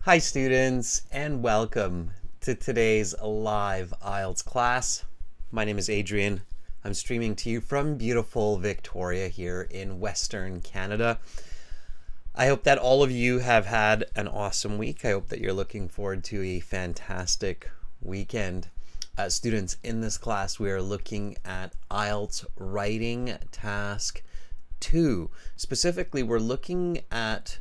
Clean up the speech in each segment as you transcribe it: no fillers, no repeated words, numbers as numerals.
Hi students, and welcome to today's live IELTS class. My name is Adrian. I'm streaming to you from beautiful Victoria here in Western Canada. I hope that all of you have had an awesome week. I hope that you're looking forward to a fantastic weekend. Students, in this class we are looking at IELTS writing task 2. Specifically, we're looking at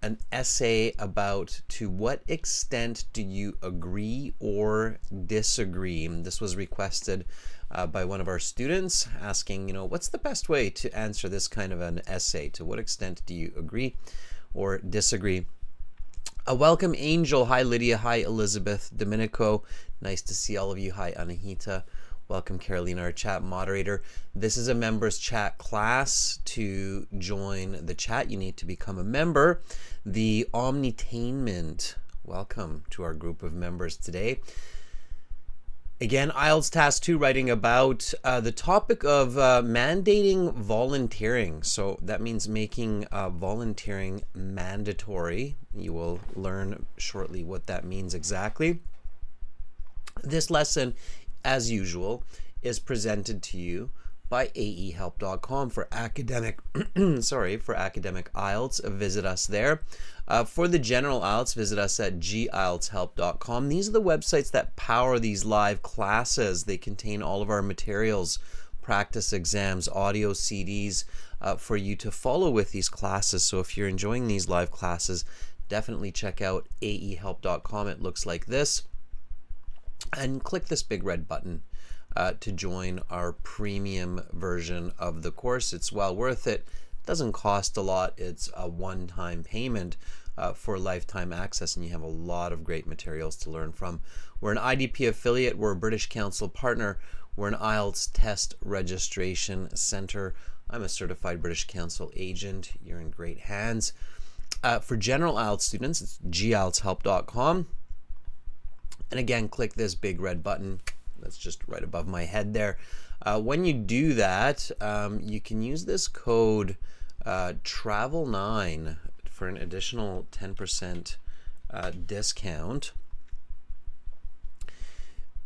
an essay about to what extent do you agree or disagree. This was requested by one of our students asking, what's the best way to answer this kind of an essay? To what extent do you agree or disagree? Welcome Angel. Hi Lydia. Hi Elizabeth. Domenico. Nice to see all of you. Hi Anahita. Welcome Carolina, our chat moderator. This is a members chat class. To join the chat, you need to become a member. The Omnitainment. Welcome to our group of members today. Again, IELTS Task 2, writing about the topic of mandating volunteering. So that means making volunteering mandatory. You will learn shortly what that means exactly. This lesson, as usual, is presented to you by aehelp.com for academic for academic IELTS. Visit us there. For the general IELTS, visit us at gieltshelp.com. These are the websites that power these live classes. They contain all of our materials, practice exams, audio CDs for you to follow with these classes. So if you're enjoying these live classes, definitely check out aehelp.com. It looks like this. And click this big red button to join our premium version of the course. It's well worth it. It doesn't cost a lot. It's a one-time payment for lifetime access, and you have a lot of great materials to learn from. We're an IDP affiliate. We're a British Council partner. We're an IELTS test registration center. I'm a certified British Council agent. You're in great hands. For general IELTS students, it's gieltshelp.com. And again, click this big red button that's just right above my head there. When you do that, you can use this code TRAVEL9 for an additional 10% discount.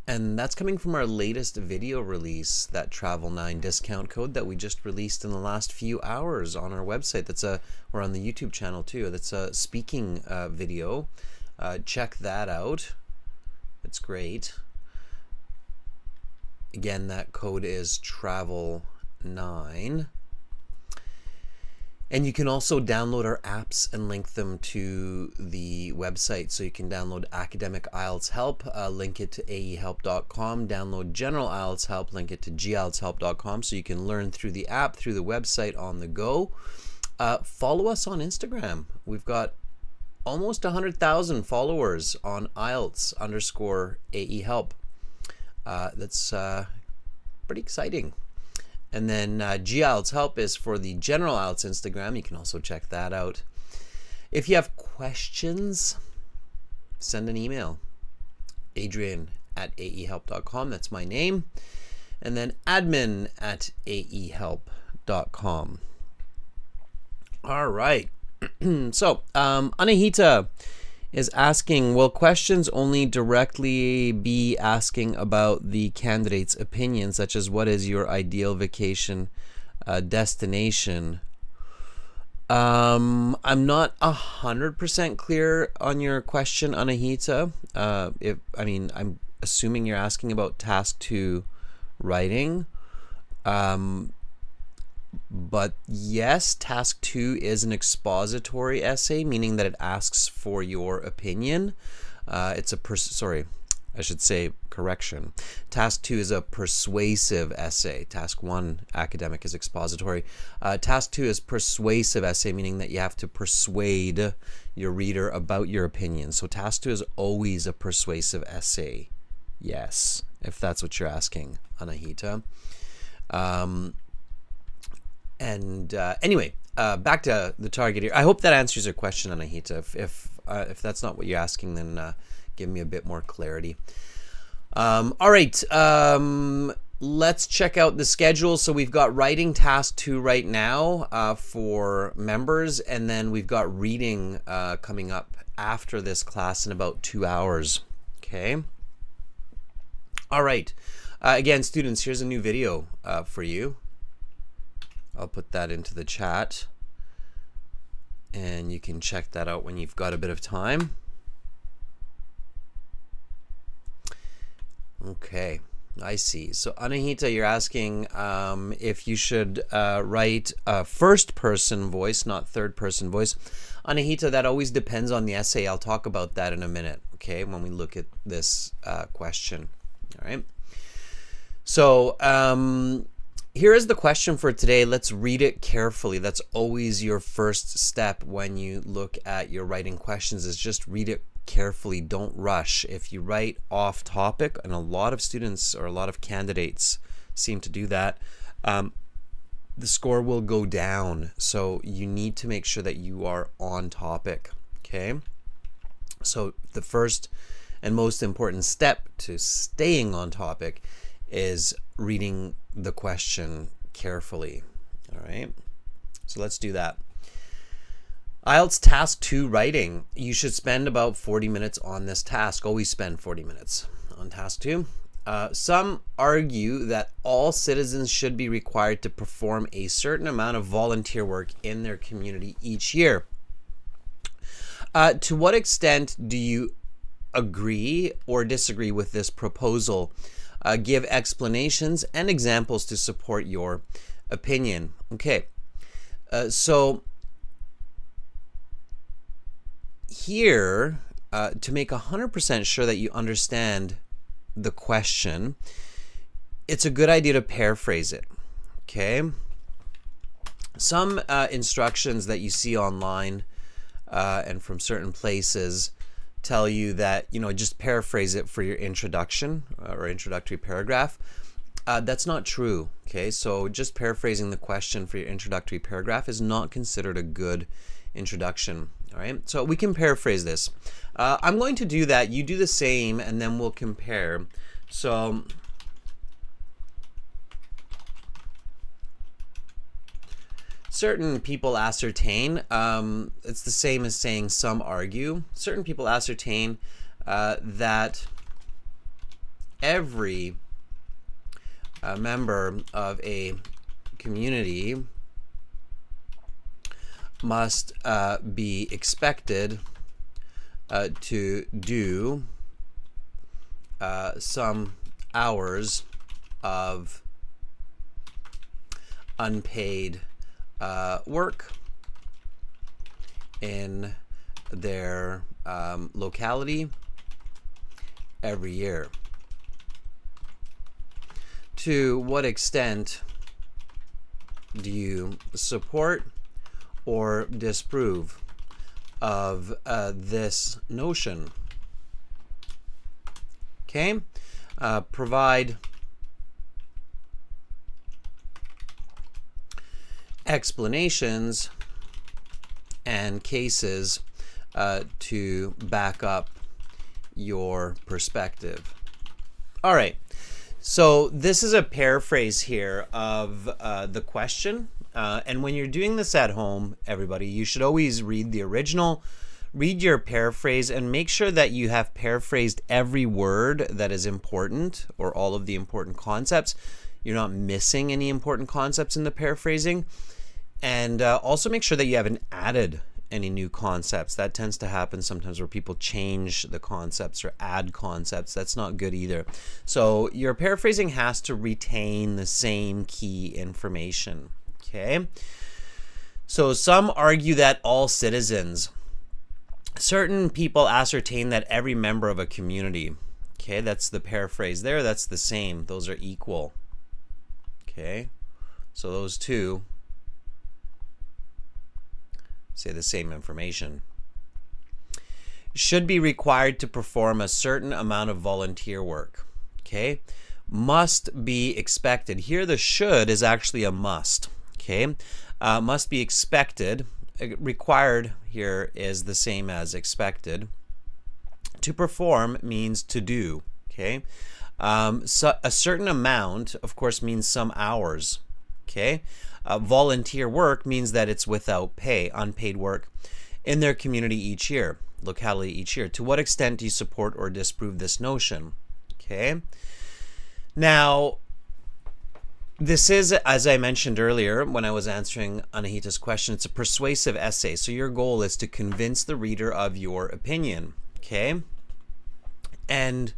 And that's coming from our latest video release, that TRAVEL9 discount code that we just released in the last few hours on our website. We're on the YouTube channel too. That's a speaking video. Check that out. It's great. Again, that code is TRAVEL9. And you can also download our apps and link them to the website. So you can download Academic IELTS Help, link it to aehelp.com. Download General IELTS Help, link it to gieltshelp.com. So you can learn through the app, through the website, on the go. Follow us on Instagram. We've got almost 100,000 followers on IELTS_AEHelp. That's pretty exciting. And then GIELTS Help is for the general IELTS Instagram. You can also check that out. If you have questions, send an email. Adrian@aehelp.com. That's my name. And then admin@aehelp.com. All right. So, Anahita is asking, will questions only directly be asking about the candidate's opinion, such as what is your ideal vacation destination? I'm not 100% clear on your question, Anahita. I'm assuming you're asking about task 2 writing. But yes, task 2 is an expository essay, meaning that it asks for your opinion. Task 2 is a persuasive essay. Task 1, academic, is expository. Task 2 is persuasive essay, meaning that you have to persuade your reader about your opinion. So task 2 is always a persuasive essay. Yes, if that's what you're asking, Anahita. Anyway, back to the target here. I hope that answers your question, Anahita. If that's not what you're asking, then give me a bit more clarity. All right. let's check out the schedule. So we've got writing task 2 right now for members, and then we've got reading coming up after this class in about 2 hours. Okay. All right. Again, students, here's a new video for you. I'll put that into the chat, and you can check that out when you've got a bit of time. Okay, I see. So Anahita, you're asking if you should write a first-person voice, not third-person voice. Anahita, that always depends on the essay. I'll talk about that in a minute, okay, when we look at this question. All right. So here is the question for today. Let's read it carefully. That's always your first step when you look at your writing questions, is just read it carefully. Don't rush. If you write off topic, and a lot of students or a lot of candidates seem to do that, the score will go down. So you need to make sure that you are on topic. Okay. So the first and most important step to staying on topic is reading the question carefully. All right. So let's do that. IELTS task 2 writing. You should spend about 40 minutes on this task. Always spend 40 minutes on task 2. Some argue that all citizens should be required to perform a certain amount of volunteer work in their community each year. To what extent do you agree or disagree with this proposal? Give explanations and examples to support your opinion. Okay, so here, to make 100% sure that you understand the question, it's a good idea to paraphrase it. Okay, some instructions that you see online and from certain places tell you that, you know, just paraphrase it for your introduction or introductory paragraph. That's not true. Okay, so just paraphrasing the question for your introductory paragraph is not considered a good introduction. All right, so we can paraphrase this. I'm going to do that. You do the same, and then we'll compare. So certain people ascertain, it's the same as saying some argue. Certain people ascertain that every member of a community must be expected to do some hours of unpaid work in their locality every year. To what extent do you support or disapprove of this notion? Okay, provide explanations and cases to back up your perspective. All right, so this is a paraphrase here of the question. And when you're doing this at home, everybody, you should always read the original, read your paraphrase, and make sure that you have paraphrased every word that is important or all of the important concepts. You're not missing any important concepts in the paraphrasing. And also make sure that you haven't added any new concepts. That tends to happen sometimes where people change the concepts or add concepts. That's not good either. So your paraphrasing has to retain the same key information. Okay, so some argue that all citizens, certain people ascertain that every member of a community. Okay, that's the paraphrase there. That's the same. Those are equal. Okay, so those two say the same information. Should be required to perform a certain amount of volunteer work. Okay, must be expected. Here the should is actually a must. Okay, must be expected. Required here is the same as expected. To perform means to do. Okay, So a certain amount, of course, means some hours. Okay. Volunteer work means that it's without pay, unpaid work in their community each year, locality each year. To what extent do you support or disprove this notion? Okay. Now, this is, as I mentioned earlier when I was answering Anahita's question, it's a persuasive essay. So your goal is to convince the reader of your opinion. Okay. And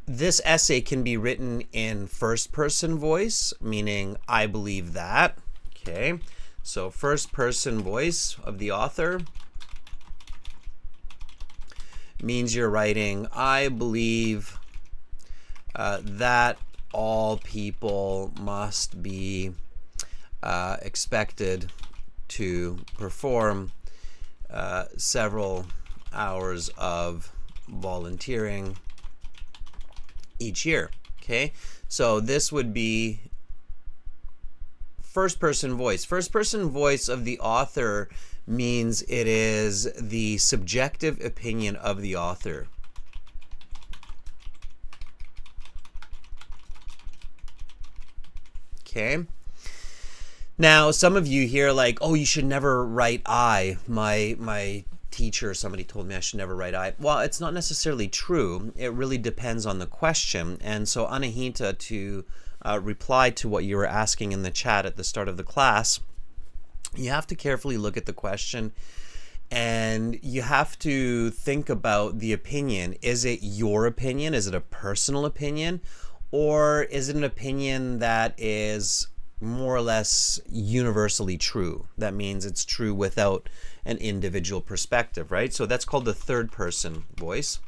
this essay can be written in first person voice, meaning I believe that. Okay. So first person voice of the author means you're writing, I believe that all people must be expected to perform several hours of volunteering each year. Okay, so this would be first person voice. First person voice of the author means it is the subjective opinion of the author. Okay. Now, some of you here are like, oh, you should never write I. My teacher, somebody told me I should never write I. Well, it's not necessarily true. It really depends on the question. And so, Anahita, to reply to what you were asking in the chat at the start of the class, you have to carefully look at the question and you have to think about the opinion. Is it your opinion? Is it a personal opinion? Or is it an opinion that is more or less universally true? That means it's true without an individual perspective, right? So that's called the third person voice.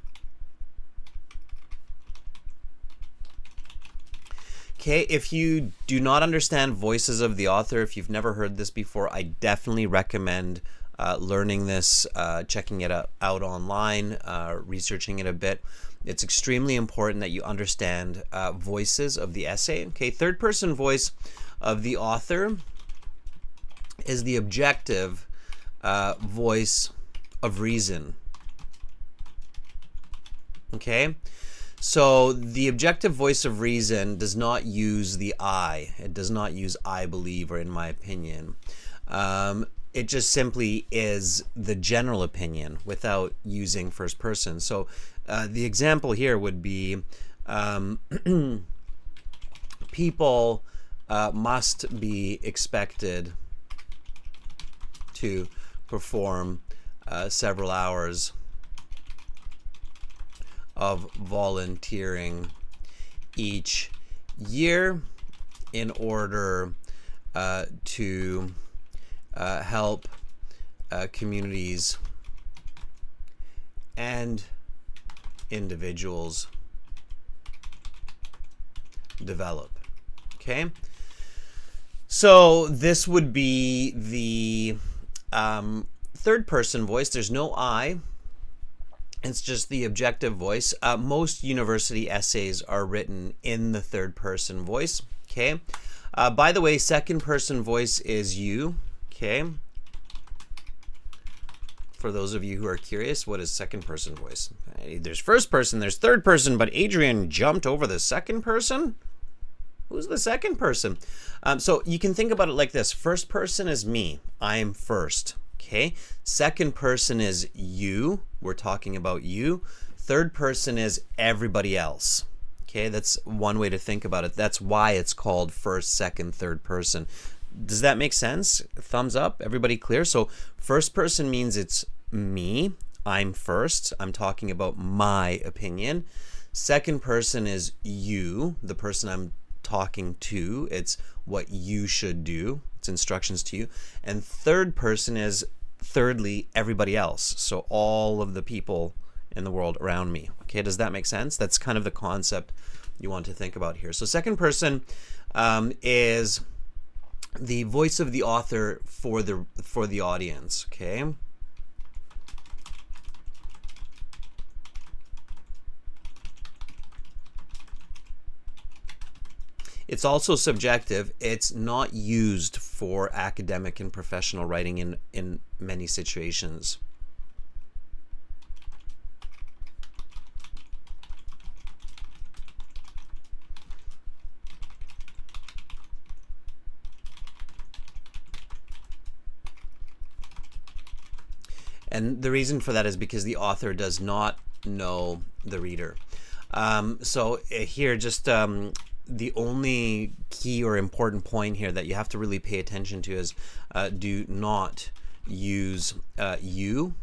Okay, if you do not understand voices of the author, if you've never heard this before, I definitely recommend learning this, checking it out online, researching it a bit. It's extremely important that you understand voices of the essay. Okay, third person voice of the author is the objective voice of reason. Okay, so the objective voice of reason does not use the I. It does not use I believe or in my opinion. It just simply is the general opinion without using first person. So the example here would be people must be expected to perform several hours of volunteering each year in order to help communities and individuals develop. Okay, so this would be the third person voice. There's no I. It's just the objective voice. Most university essays are written in the third person voice. Okay. By the way, second person voice is you. Okay. For those of you who are curious, what is second person voice? There's first person, there's third person, but Adrian jumped over the second person? Who's the second person? So you can think about it like this. First person is me. I'm first. Okay. Second person is you. We're talking about you. Third person is everybody else. Okay. That's one way to think about it. That's why it's called first, second, third person. Does that make sense? Thumbs up. Everybody clear? So first person means it's me. I'm first. I'm talking about my opinion. Second person is you, the person I'm talking to. It's what you should do. It's instructions to you. And third person is, thirdly, everybody else. So all of the people in the world around me. Okay, does that make sense? That's kind of the concept you want to think about here. So second person is the voice of the author for the audience. Okay. It's also subjective. It's not used for academic and professional writing in many situations. And the reason for that is because the author does not know the reader. So here, just the only key or important point here that you have to really pay attention to is do not use you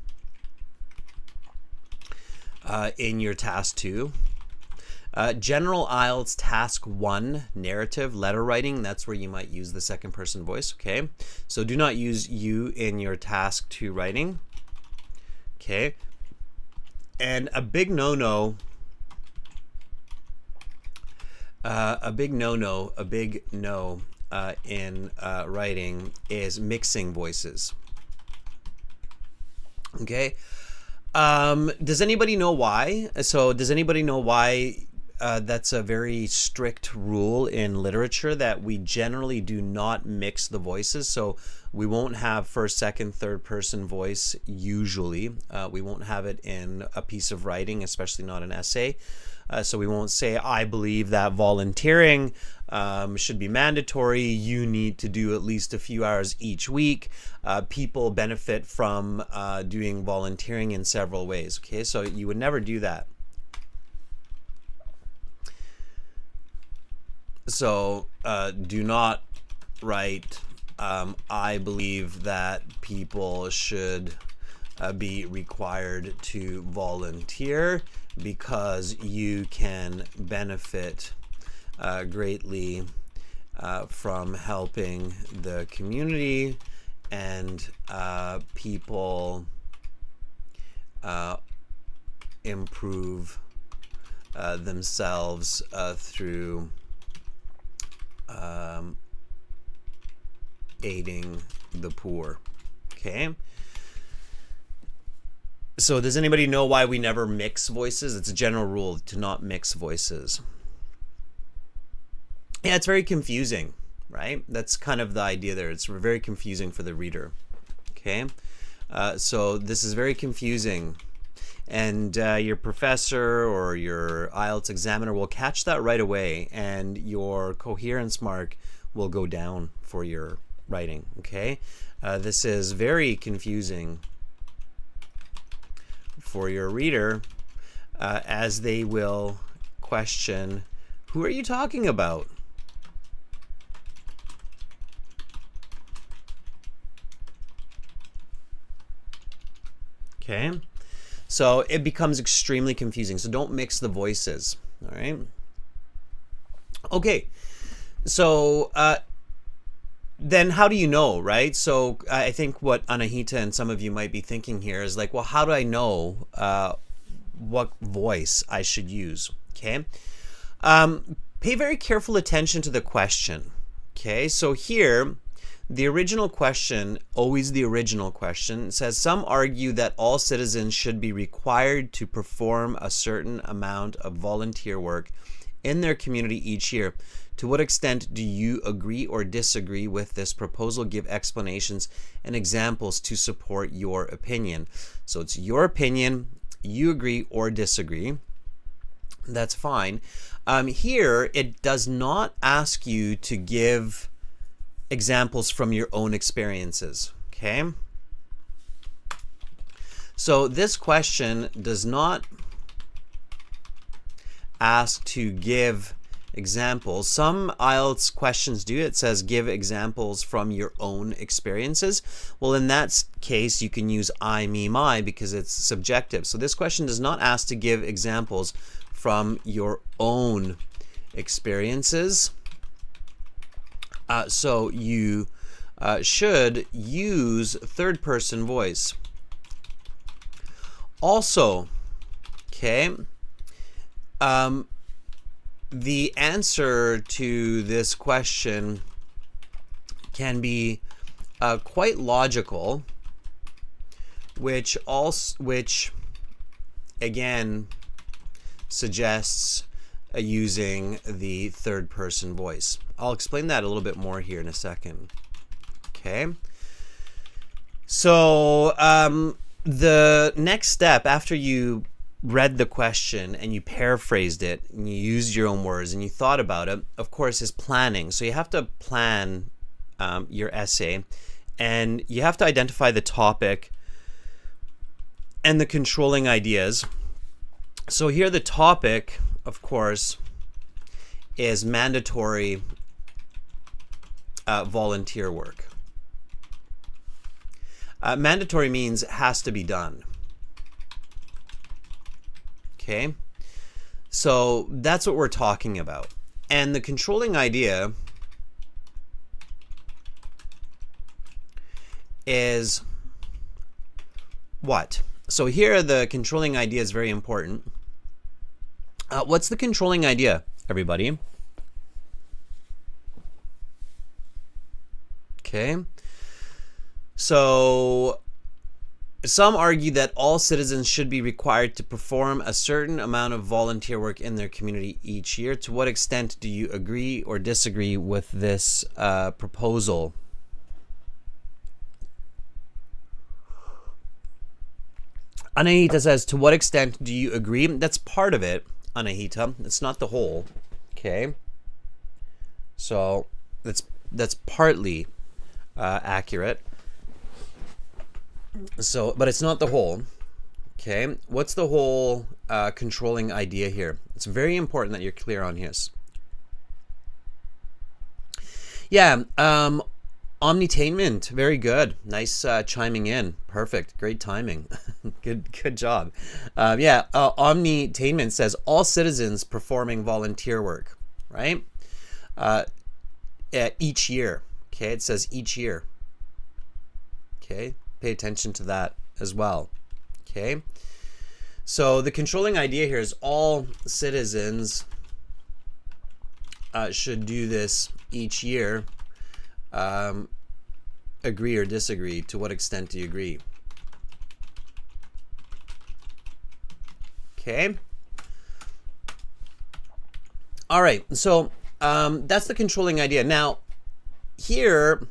in your task 2. General IELTS task 1, narrative, letter writing, that's where you might use the second person voice, okay? So do not use you in your task 2 writing, okay? And a big no-no, in writing is mixing voices, okay? Does anybody know why? So does anybody know why that's a very strict rule in literature, that we generally do not mix the voices? So we won't have first, second, third person voice usually. We won't have it in a piece of writing, especially not an essay. So we won't say, I believe that volunteering should be mandatory. You need to do at least a few hours each week. People benefit from doing volunteering in several ways. Okay, so you would never do that. So do not write, I believe that people should be required to volunteer because you can benefit greatly from helping the community, and people improve themselves through aiding the poor. Okay. So does anybody know why we never mix voices? It's a general rule to not mix voices. Yeah, it's very confusing, right? That's kind of the idea there. It's very confusing for the reader. Okay. So this is very confusing. And your professor or your IELTS examiner will catch that right away, and your coherence mark will go down for your writing. Okay. This is very confusing for your reader, as they will question, who are you talking about? Okay, so it becomes extremely confusing. So don't mix the voices. All right. Okay, so then how do you know, right? So I think what Anahita and some of you might be thinking here is like, well, how do I know what voice I should use? Okay. Pay very careful attention to the question. Okay, so here, the original question, always the original question, says, some argue that all citizens should be required to perform a certain amount of volunteer work in their community each year. To what extent do you agree or disagree with this proposal? Give explanations and examples to support your opinion. So it's your opinion, you agree or disagree. That's fine. Here, it does not ask you to give examples from your own experiences. Okay? So this question does not ask to give examples. Some IELTS questions do. It says give examples from your own experiences. Well, in that case, you can use I, me, my, because it's subjective. So this question does not ask to give examples from your own experiences. So you should use third person voice. Also, okay, the answer to this question can be quite logical, which again suggests using the third person voice. I'll explain that a little bit more here in a second. Okay. So the next step after you read the question and you paraphrased it and you used your own words and you thought about it, of course, is planning. So you have to plan your essay, and you have to identify the topic and the controlling ideas. So here the topic, of course, is mandatory volunteer work. Mandatory means it has to be done. Okay, so that's what we're talking about. And the controlling idea is what? So here the controlling idea is very important. What's the controlling idea, everybody? Okay, so some argue that all citizens should be required to perform a certain amount of volunteer work in their community each year. To what extent do you agree or disagree with this proposal? Anahita says, to what extent do you agree? That's part of it, Anahita. It's not the whole. Okay. So that's partly accurate. So, but it's not the whole. Okay. What's the whole controlling idea here? It's very important that you're clear on this. Yeah. Omnitainment, very good. Nice chiming in. Perfect. Great timing. Good job. Yeah, omnitainment says all citizens performing volunteer work, right? Each year. Okay, it says each year. Okay, pay attention to that as well. Okay, so the controlling idea here is all citizens should do this each year. Agree or disagree? To what extent do you agree? Okay. All right. So that's the controlling idea. Now, here,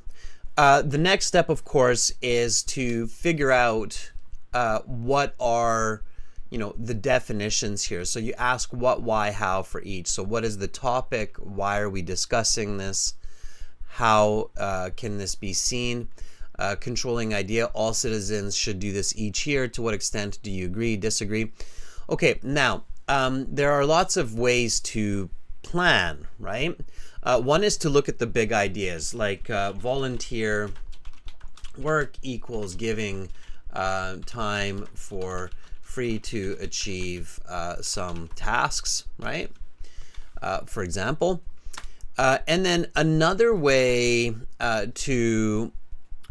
the next step, of course, is to figure out what are, the definitions here. So you ask what, why, how for each. So what is the topic? Why are we discussing this? How can this be seen? Controlling idea, all citizens should do this each year. To what extent do you agree, disagree? Okay, now, there are lots of ways to plan, right? One is to look at the big ideas, like volunteer work equals giving time for free to achieve some tasks, right? For example. And then another way to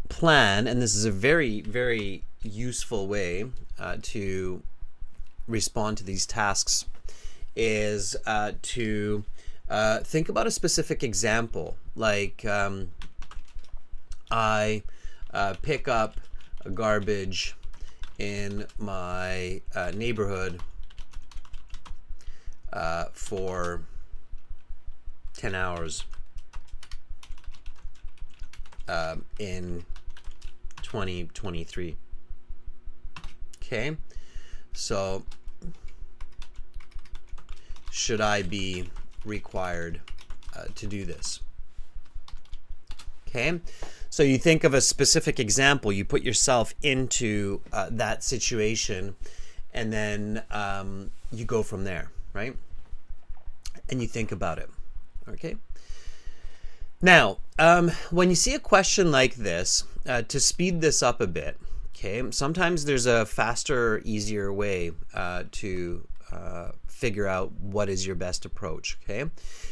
plan, and this is a very, very useful way to respond to these tasks, is to think about a specific example. Like I pick up garbage in my neighborhood for 10 hours in 2023. Okay, so should I be required to do this? Okay, so you think of a specific example, you put yourself into that situation, and then you go from there, right? And you think about it. Okay. Now, when you see a question like this, to speed this up a bit, okay, sometimes there's a faster, easier way to figure out what is your best approach, okay?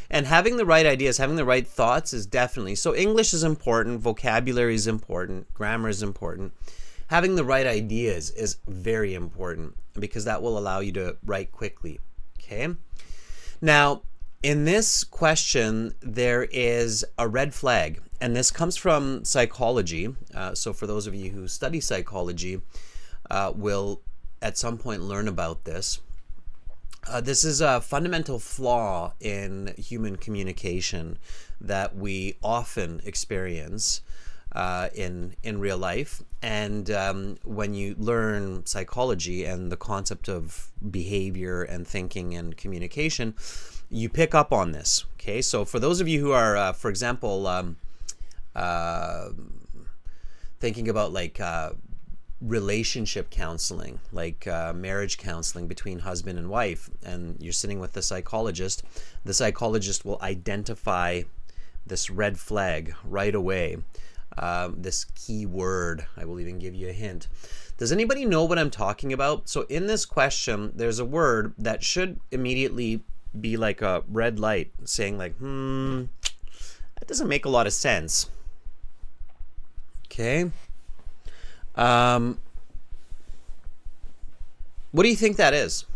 And having the right ideas, having the right thoughts is definitely, so English is important, vocabulary is important, grammar is important. Having the right ideas is very important because that will allow you to write quickly, okay? Now, in this question, there is a red flag, and this comes from psychology. So for those of you who study psychology, will at some point learn about this. This is a fundamental flaw in human communication that we often experience in real life. And when you learn psychology and the concept of behavior and thinking and communication, you pick up on this. Okay, so for those of you who are, for example, thinking about like relationship counseling, like marriage counseling between husband and wife, and you're sitting with the psychologist will identify this red flag right away, this key word. I will even give you a hint. Does anybody know what I'm talking about? So in this question, there's a word that should immediately be like a red light saying like, that doesn't make a lot of sense. Okay. What do you think that is?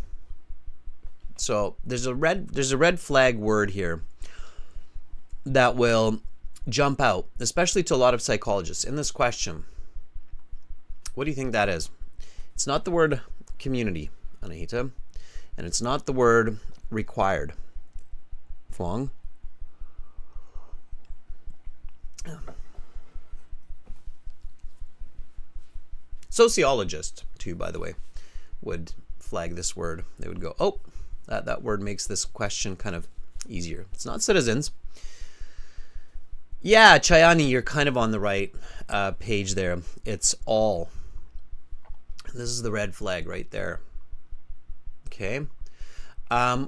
So there's a red flag word here that will jump out, especially to a lot of psychologists in this question. What do you think that is? It's not the word community, Anahita, and it's not the word required. Fong. Sociologists, too, by the way, would flag this word. They would go, oh, that word makes this question kind of easier. It's not citizens. Yeah, Chayani, you're kind of on the right page there. It's all. This is the red flag right there. Okay.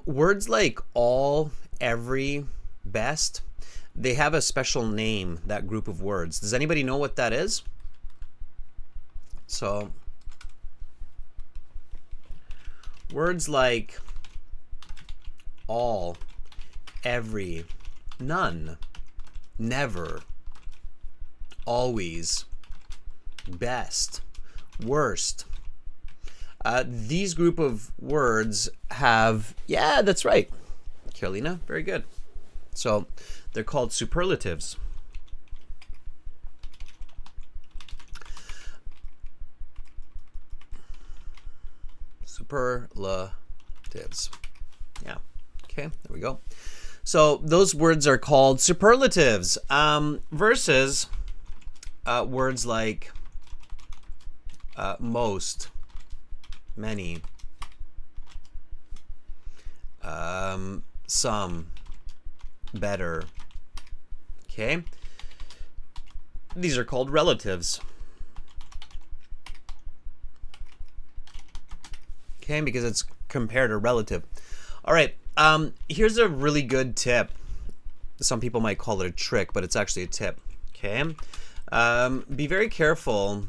Words like all, every, best, they have a special name, that group of words. Does anybody know what that is? So, words like all, every, none, never, always, best, worst. These group of words have, yeah, that's right, Carolina, very good. So they're called superlatives. Superlatives. Yeah, okay, there we go. So those words are called superlatives versus words like most, many, some, better. Okay, these are called relatives. Okay, because it's compared or relative. All right, here's a really good tip. Some people might call it a trick, but it's actually a tip. Okay, be very careful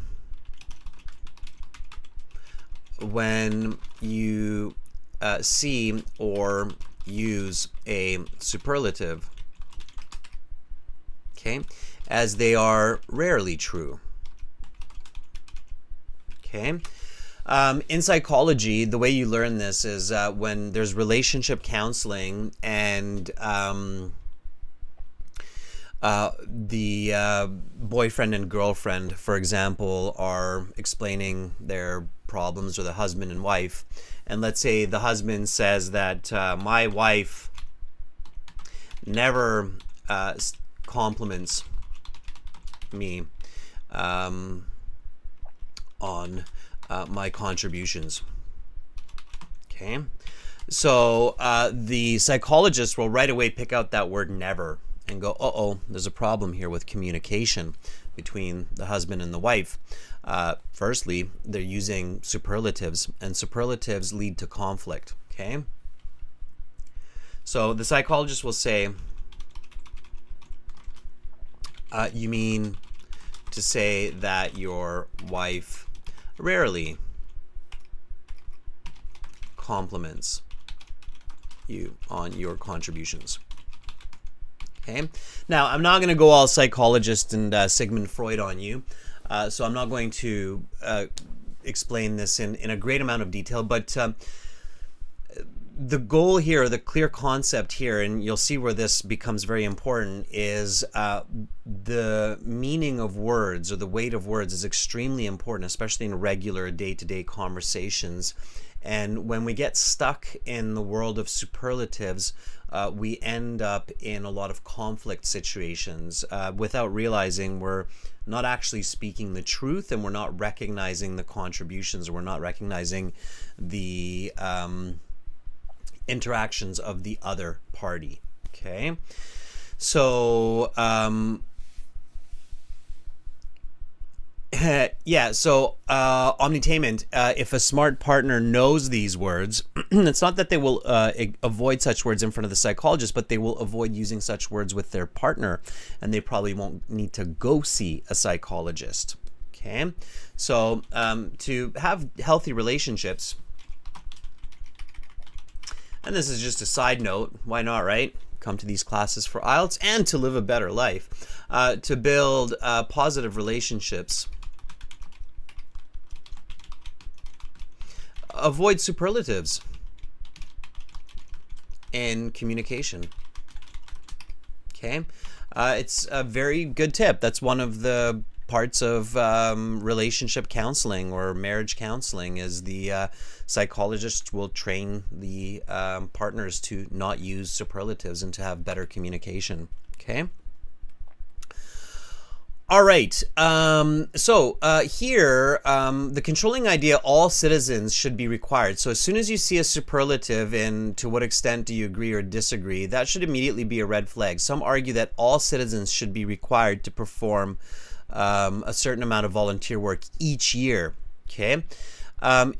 when you see or use a superlative, okay, as they are rarely true. Okay. In psychology, the way you learn this is when there's relationship counseling and the boyfriend and girlfriend, for example, are explaining their problems, or the husband and wife, and let's say the husband says that my wife never compliments me on my contributions. Okay, so the psychologist will right away pick out that word never and go, uh-oh, there's a problem here with communication between the husband and the wife. Firstly, they're using superlatives, and superlatives lead to conflict. Okay, so the psychologist will say, you mean to say that your wife rarely compliments you on your contributions. Okay. Now, I'm not going to go all psychologist and Sigmund Freud on you, so I'm not going to explain this in a great amount of detail, but the goal here, the clear concept here, and you'll see where this becomes very important, is the meaning of words, or the weight of words, is extremely important, especially in regular day-to-day conversations. And when we get stuck in the world of superlatives, we end up in a lot of conflict situations without realizing we're not actually speaking the truth, and we're not recognizing the contributions, or we're not recognizing the interactions of the other party. Okay, so Yeah, so omnitainment, if a smart partner knows these words, it's not that they will avoid such words in front of the psychologist, but they will avoid using such words with their partner, and they probably won't need to go see a psychologist. Okay, so to have healthy relationships, and this is just a side note, why not, right? Come to these classes for IELTS and to live a better life. To build positive relationships, avoid superlatives in communication. Okay, it's a very good tip. That's one of the parts of relationship counseling or marriage counseling, is the psychologist will train the partners to not use superlatives and to have better communication. Okay. All right. So here, the controlling idea, all citizens should be required. So as soon as you see a superlative in to what extent do you agree or disagree, that should immediately be a red flag. Some argue that all citizens should be required to perform a certain amount of volunteer work each year. Okay.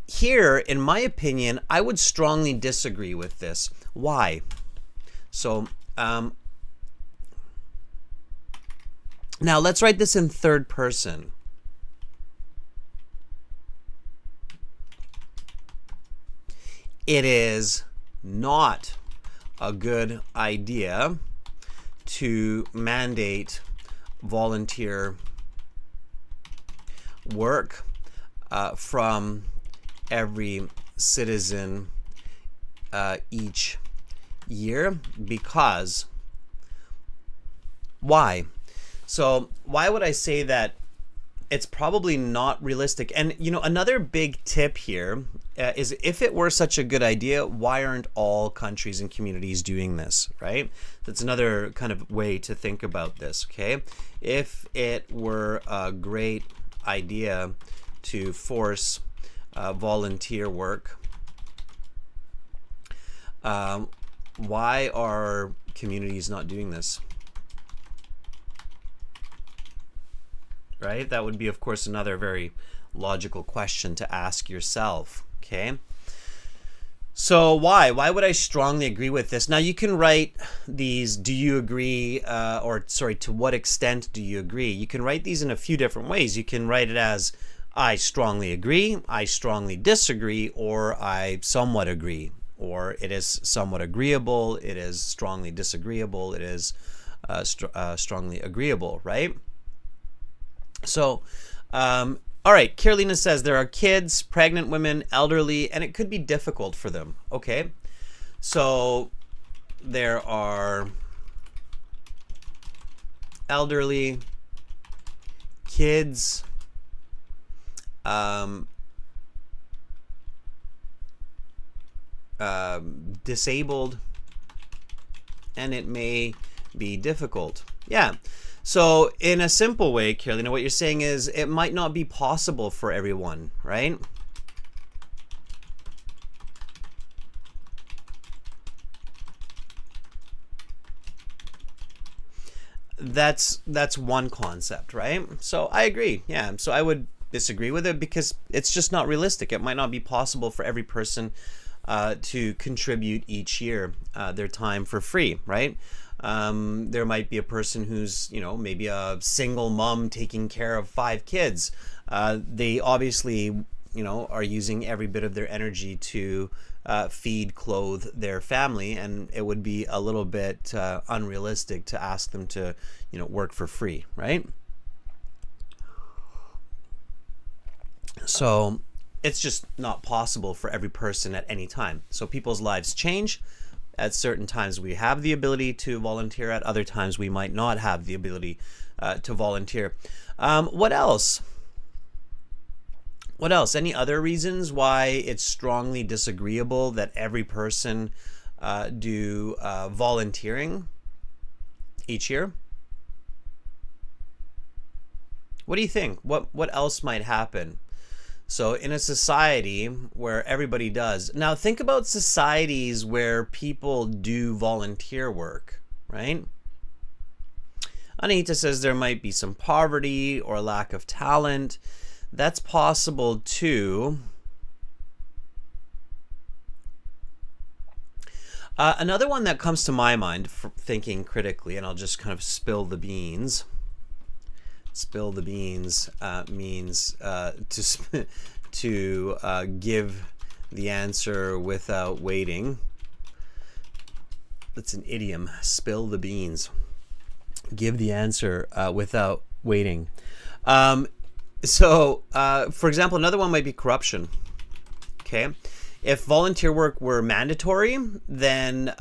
Here, in my opinion, I would strongly disagree with this. Why? So, now let's write this in third person. It is not a good idea to mandate volunteer work from every citizen each year. Because why? So why would I say that it's probably not realistic? And you know, another big tip here is, if it were such a good idea, why aren't all countries and communities doing this, right? That's another kind of way to think about this. Okay, if it were a great idea to force volunteer work, why are communities not doing this? Right? That would be, of course, another very logical question to ask yourself. Okay. So why would I strongly agree with this? Now you can write these, do you agree, or sorry, to what extent do you agree? You can write these in a few different ways. You can write it as, I strongly agree, I strongly disagree, or I somewhat agree, or it is somewhat agreeable, it is strongly disagreeable, it is strongly agreeable, right? So, all right, Carolina says there are kids, pregnant women, elderly, and it could be difficult for them. Okay, so there are elderly, kids, disabled, and it may be difficult. Yeah. So in a simple way, Carolina, what you're saying is it might not be possible for everyone, right? That's one concept, right? So I agree. Yeah. So I would disagree with it because it's just not realistic. It might not be possible for every person to contribute each year their time for free, right? There might be a person who's, you know, maybe a single mom taking care of 5 kids. They obviously, you know, are using every bit of their energy to feed, clothe their family, and it would be a little bit unrealistic to ask them to, you know, work for free, right? So it's just not possible for every person at any time. So people's lives change. At certain times we have the ability to volunteer, at other times we might not have the ability to volunteer. What else? What else? Any other reasons why it's strongly disagreeable that every person do volunteering each year? What do you think? What else might happen? So in a society where everybody does, now think about societies where people do volunteer work, right? Anita says there might be some poverty or lack of talent. That's possible too. Another one that comes to my mind for thinking critically, and I'll just kind of spill the beans. Spill the beans means to give the answer without waiting. That's an idiom. Spill the beans. Give the answer without waiting. So, for example, another one might be corruption. Okay. If volunteer work were mandatory, then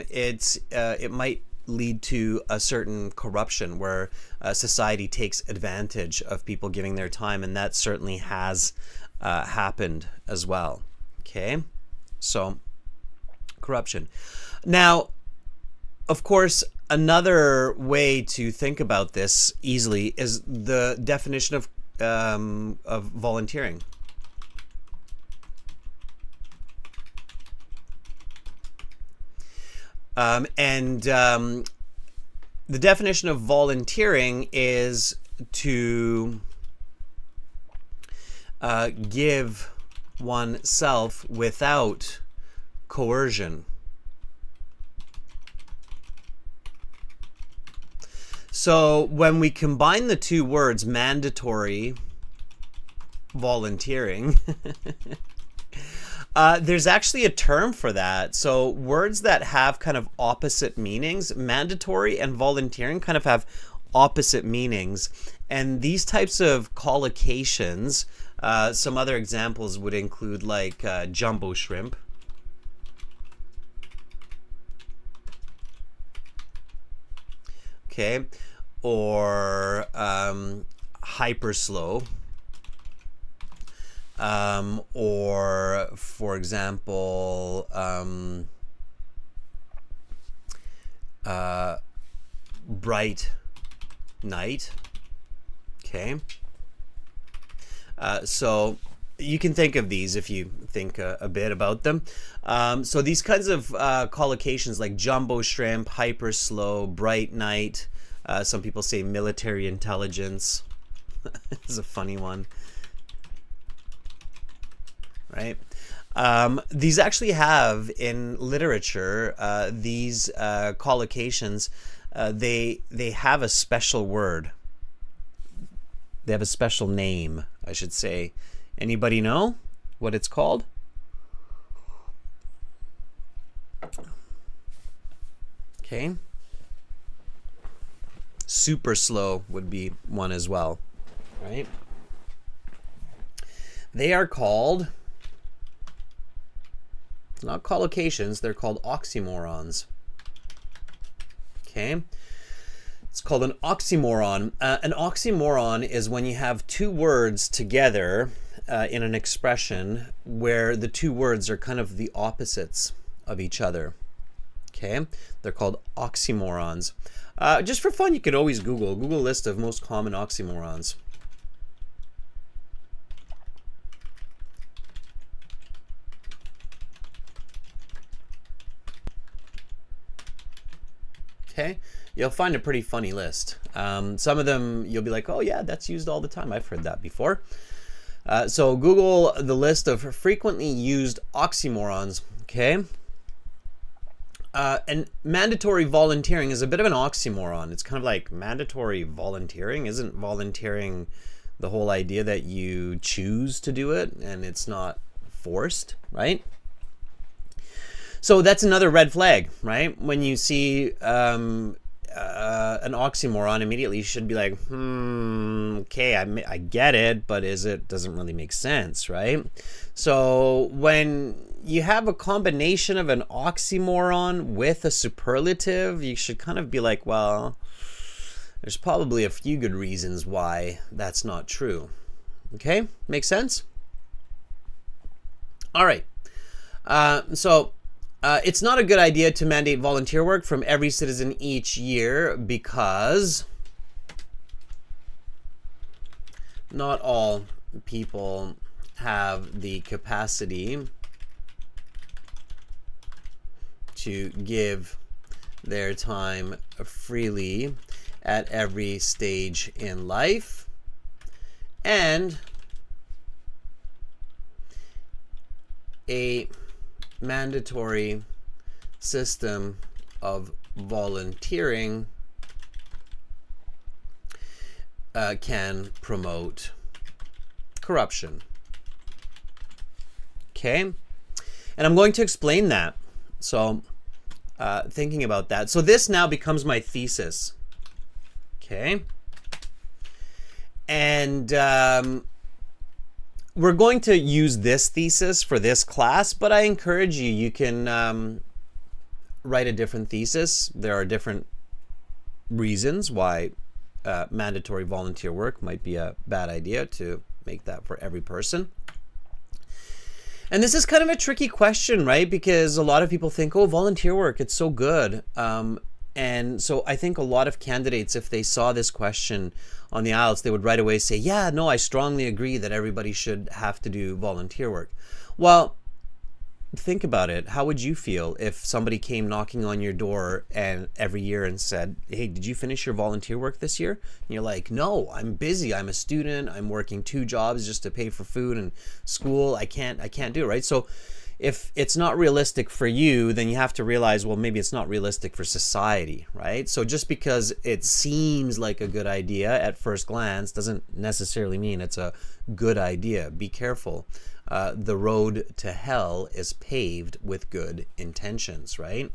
it might lead to a certain corruption where society takes advantage of people giving their time, and that certainly has happened as well. Okay, so corruption. Now, of course, another way to think about this easily is the definition of volunteering. The definition of volunteering is to give oneself without coercion. So when we combine the two words, mandatory, volunteering, there's actually a term for that. So words that have kind of opposite meanings, mandatory and volunteering, kind of have opposite meanings. And these types of collocations, some other examples would include like jumbo shrimp. Okay, or hyper slow. Or, for example, bright night. Okay. So you can think of these if you think a bit about them. So these kinds of collocations like jumbo shrimp, hyper slow, bright night. Some people say military intelligence. This is a funny one. Right? These actually have in literature, these collocations, they have a special word. They have a special name, I should say. Anybody know what it's called? Okay. Super slow would be one as well, right? They are called, not collocations, they're called oxymorons. Okay. It's called an oxymoron. An oxymoron is when you have two words together in an expression where the two words are kind of the opposites of each other. Okay. They're called oxymorons. Just for fun, you could always Google a list of most common oxymorons. Okay, you'll find a pretty funny list. Some of them you'll be like, oh yeah, that's used all the time. I've heard that before. So Google the list of frequently used oxymorons. Okay. And mandatory volunteering is a bit of an oxymoron. It's kind of like mandatory volunteering. Isn't volunteering the whole idea that you choose to do it and it's not forced, right? So that's another red flag, right? When you see an oxymoron, immediately you should be like, okay, I get it, but doesn't really make sense, right? So when you have a combination of an oxymoron with a superlative, you should kind of be like, well, there's probably a few good reasons why that's not true. Okay, makes sense? All right. It's not a good idea to mandate volunteer work from every citizen each year because not all people have the capacity to give their time freely at every stage in life, and a mandatory system of volunteering can promote corruption. Okay, and I'm going to explain that. So thinking about that, so this now becomes my thesis. Okay, and we're going to use this thesis for this class, but I encourage you, you can write a different thesis. There are different reasons why mandatory volunteer work might be a bad idea to make that for every person. And this is kind of a tricky question, right? Because a lot of people think, oh, volunteer work, it's so good. And so I think a lot of candidates, if they saw this question on the IELTS, they would right away say, yeah, no, I strongly agree that everybody should have to do volunteer work. Well, think about it. How would you feel if somebody came knocking on your door and every year and said, hey, did you finish your volunteer work this year? And you're like, no, I'm busy. I'm a student. I'm working 2 jobs just to pay for food and school. I can't do it, right? So if it's not realistic for you, then you have to realize, well, maybe it's not realistic for society, right? So just because it seems like a good idea at first glance doesn't necessarily mean it's a good idea. Be careful. The road to hell is paved with good intentions, right?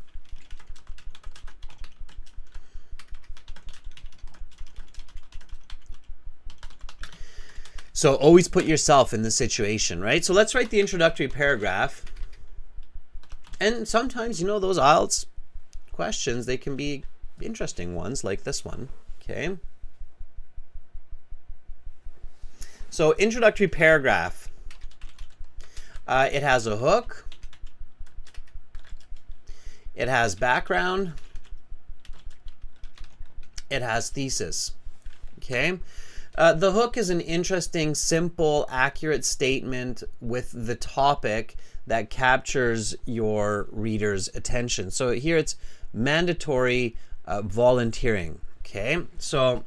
So always put yourself in the situation, right? So let's write the introductory paragraph. And sometimes, you know, those IELTS questions, they can be interesting ones like this one, okay? So introductory paragraph. It has a hook. It has background. It has thesis, okay? The hook is an interesting, simple, accurate statement with the topic that captures your reader's attention. So here it's mandatory volunteering, okay? So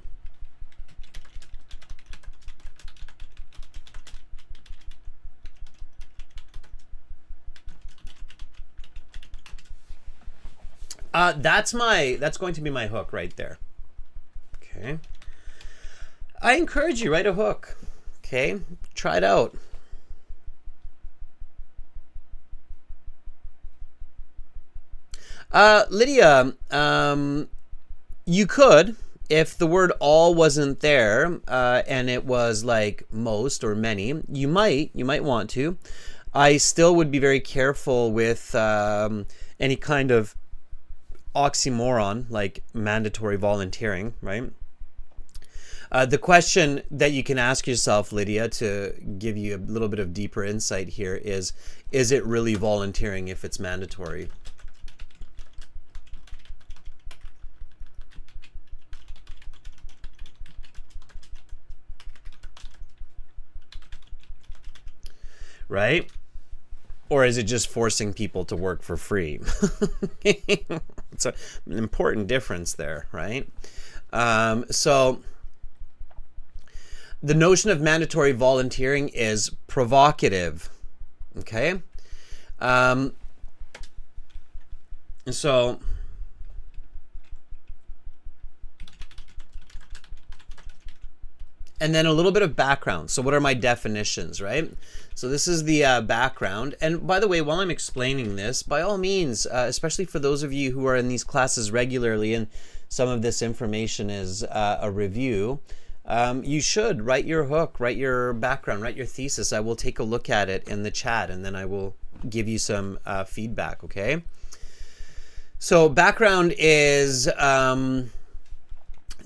that's going to be my hook right there, okay? I encourage you, write a hook, okay? Try it out. Lydia, you could, if the word all wasn't there and it was like most or many, you might want to. I still would be very careful with any kind of oxymoron like mandatory volunteering, right? The question that you can ask yourself, Lydia, to give you a little bit of deeper insight here is it really volunteering if it's mandatory? Right? Or is it just forcing people to work for free? It's an important difference there, right? So the notion of mandatory volunteering is provocative, okay? So and then a little bit of background. So what are my definitions, right? So this is the background. And by the way, while I'm explaining this, by all means, especially for those of you who are in these classes regularly and some of this information is a review, you should write your hook, write your background, write your thesis. I will take a look at it in the chat and then I will give you some feedback, okay? So background is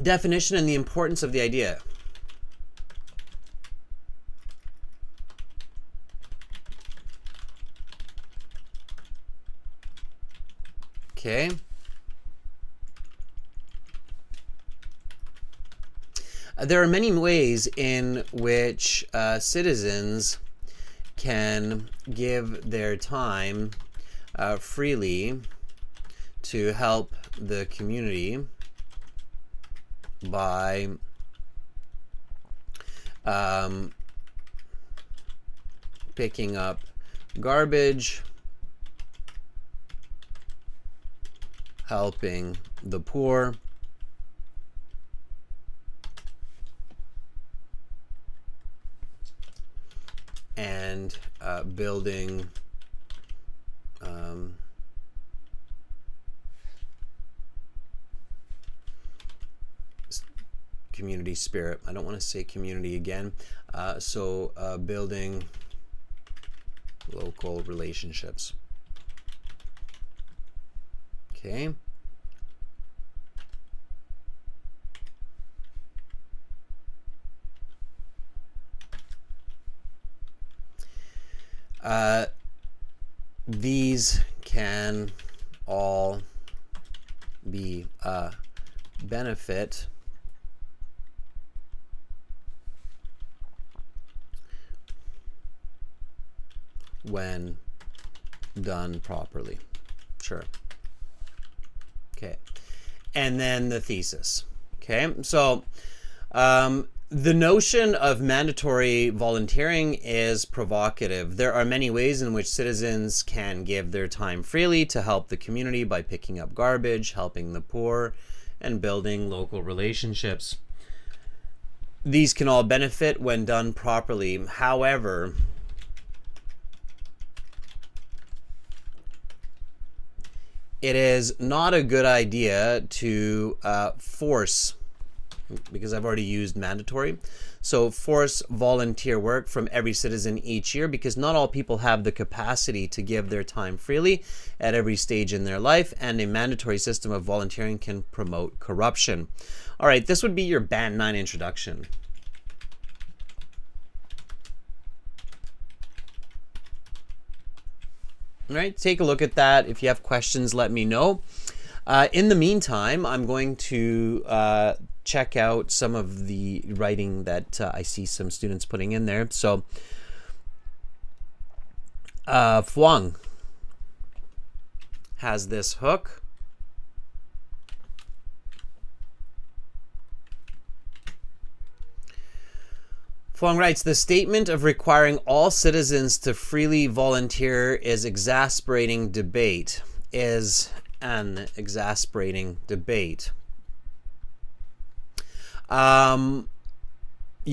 definition and the importance of the idea. Okay. There are many ways in which citizens can give their time freely to help the community by picking up garbage, helping the poor, and building community spirit. I don't want to say community again. Building local relationships. Okay. These can all be a benefit when done properly. Sure. Okay. And then the thesis. Okay. So the notion of mandatory volunteering is provocative. There are many ways in which citizens can give their time freely to help the community by picking up garbage, helping the poor, and building local relationships. These can all benefit when done properly. However, it is not a good idea to force, because I've already used mandatory, so force volunteer work from every citizen each year, because not all people have the capacity to give their time freely at every stage in their life, and a mandatory system of volunteering can promote corruption. All right, this would be your Band 9 introduction. All right, take a look at that. If you have questions, let me know. In the meantime, I'm going to check out some of the writing that I see some students putting in there. So, Phuong has this hook. Phuong writes, the statement of requiring all citizens to freely volunteer is exasperating debate. Is an exasperating debate. You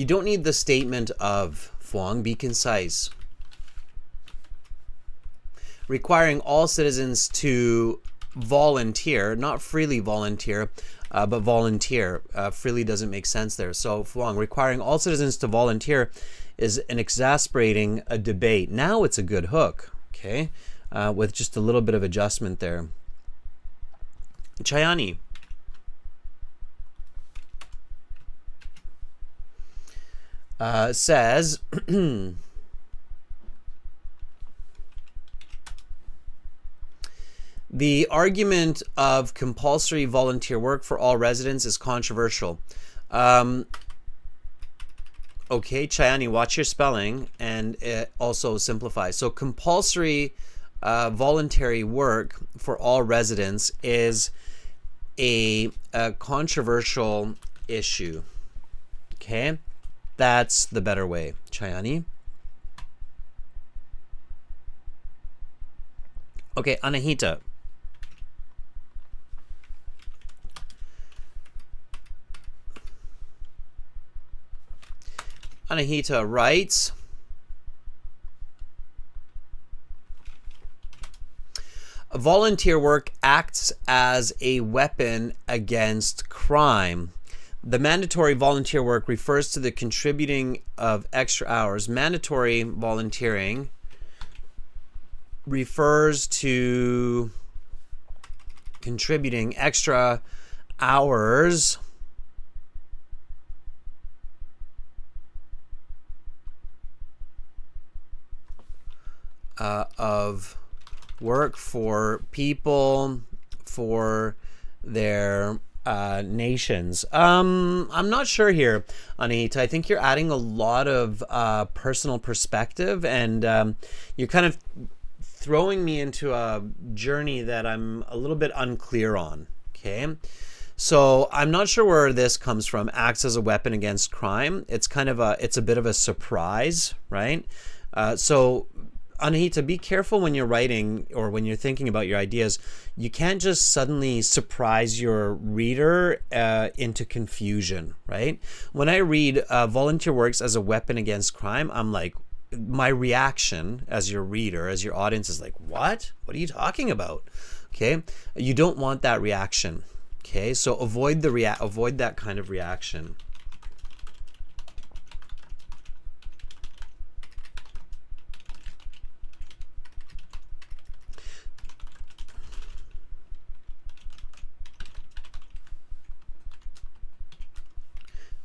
don't need the statement of, Phuong, be concise. Requiring all citizens to volunteer, not freely volunteer, but volunteer. Freely doesn't make sense there. So, Phuong, requiring all citizens to volunteer is an exasperating debate. Now it's a good hook, okay, with just a little bit of adjustment there. Chayani. Says, the argument of compulsory volunteer work for all residents is controversial. Okay, Chayani, watch your spelling and also simplify. So compulsory voluntary work for all residents is a controversial issue. Okay, that's the better way, Chayani. Okay, Anahita. Anahita writes, volunteer work acts as a weapon against crime. The mandatory volunteer work refers to the contributing of extra hours. Mandatory volunteering refers to contributing extra hours of work for people, for their nations. I'm not sure here, Anita. I think you're adding a lot of personal perspective, and you're kind of throwing me into a journey that I'm a little bit unclear on. Okay, So I'm not sure where this comes from. Acts as a weapon against crime. It's kind of it's a bit of a surprise, right? So Anahita, be careful when you're writing or when you're thinking about your ideas. You can't just suddenly surprise your reader into confusion, right? When I read volunteer works as a weapon against crime, I'm like, my reaction as your reader, as your audience is like, what? What are you talking about? Okay, you don't want that reaction. Okay, so avoid that kind of reaction.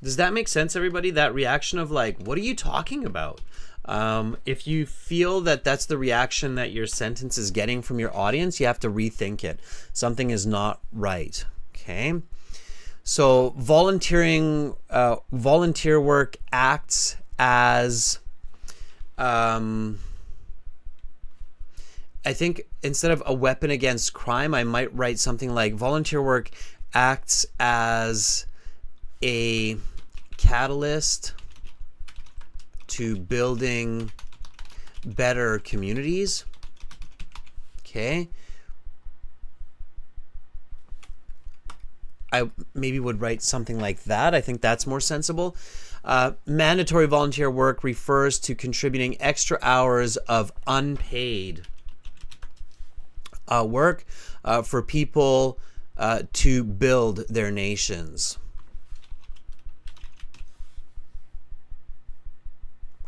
Does that make sense, everybody? That reaction of like, what are you talking about? If you feel that that's the reaction that your sentence is getting from your audience, you have to rethink it. Something is not right. Okay. So volunteer work acts as, I think instead of a weapon against crime, I might write something like volunteer work acts as a catalyst to building better communities. Okay. I maybe would write something like that. I think that's more sensible. Mandatory volunteer work refers to contributing extra hours of unpaid work for people to build their nations.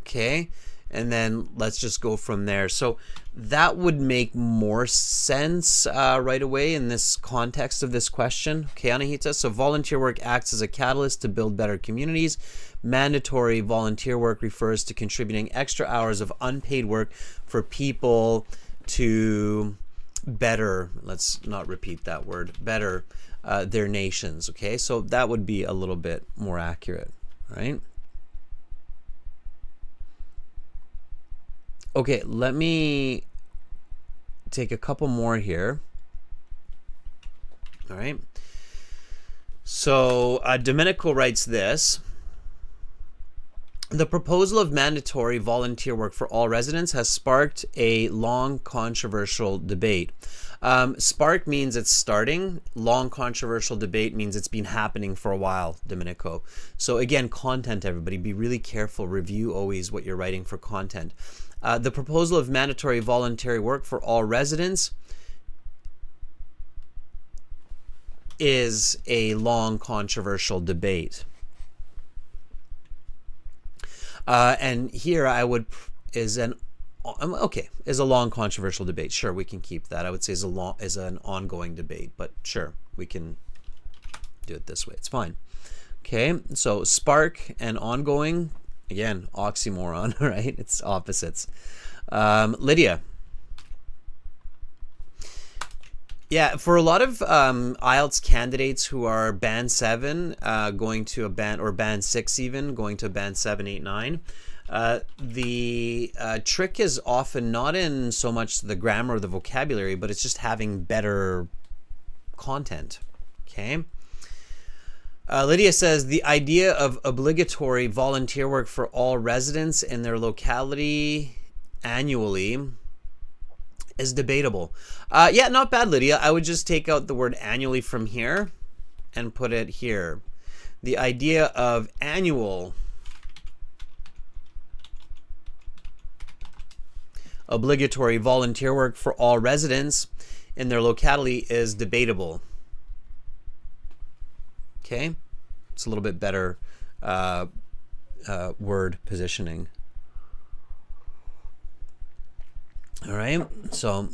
Okay, and then let's just go from there. So that would make more sense right away in this context of this question. Okay, Anahita, so volunteer work acts as a catalyst to build better communities. Mandatory volunteer work refers to contributing extra hours of unpaid work for people to better, let's not repeat that word, better their nations. Okay, so that would be a little bit more accurate, right? Okay, let me take a couple more here. All right. So Domenico writes this. The proposal of mandatory volunteer work for all residents has sparked a long controversial debate. Spark means it's starting. Long controversial debate means it's been happening for a while, Domenico. So again, content, everybody. Be really careful. Review always what you're writing for content. The proposal of mandatory voluntary work for all residents is a long controversial debate. And here I would is a long controversial debate. Sure, we can keep that. I would say is an ongoing debate, but sure, we can do it this way. It's fine. Okay, so spark and ongoing, again, oxymoron, right? It's opposites. Lydia. Yeah, for a lot of IELTS candidates who are band 7 going to a band, or band 6 even, going to a band 7, 8, 9, the trick is often not in so much the grammar or the vocabulary, but it's just having better content. Okay. Lydia says the idea of obligatory volunteer work for all residents in their locality annually is debatable. Yeah, not bad, Lydia. I would just take out the word annually from here and put it here. The idea of annual obligatory volunteer work for all residents in their locality is debatable. Okay, it's a little bit better word positioning. All right, so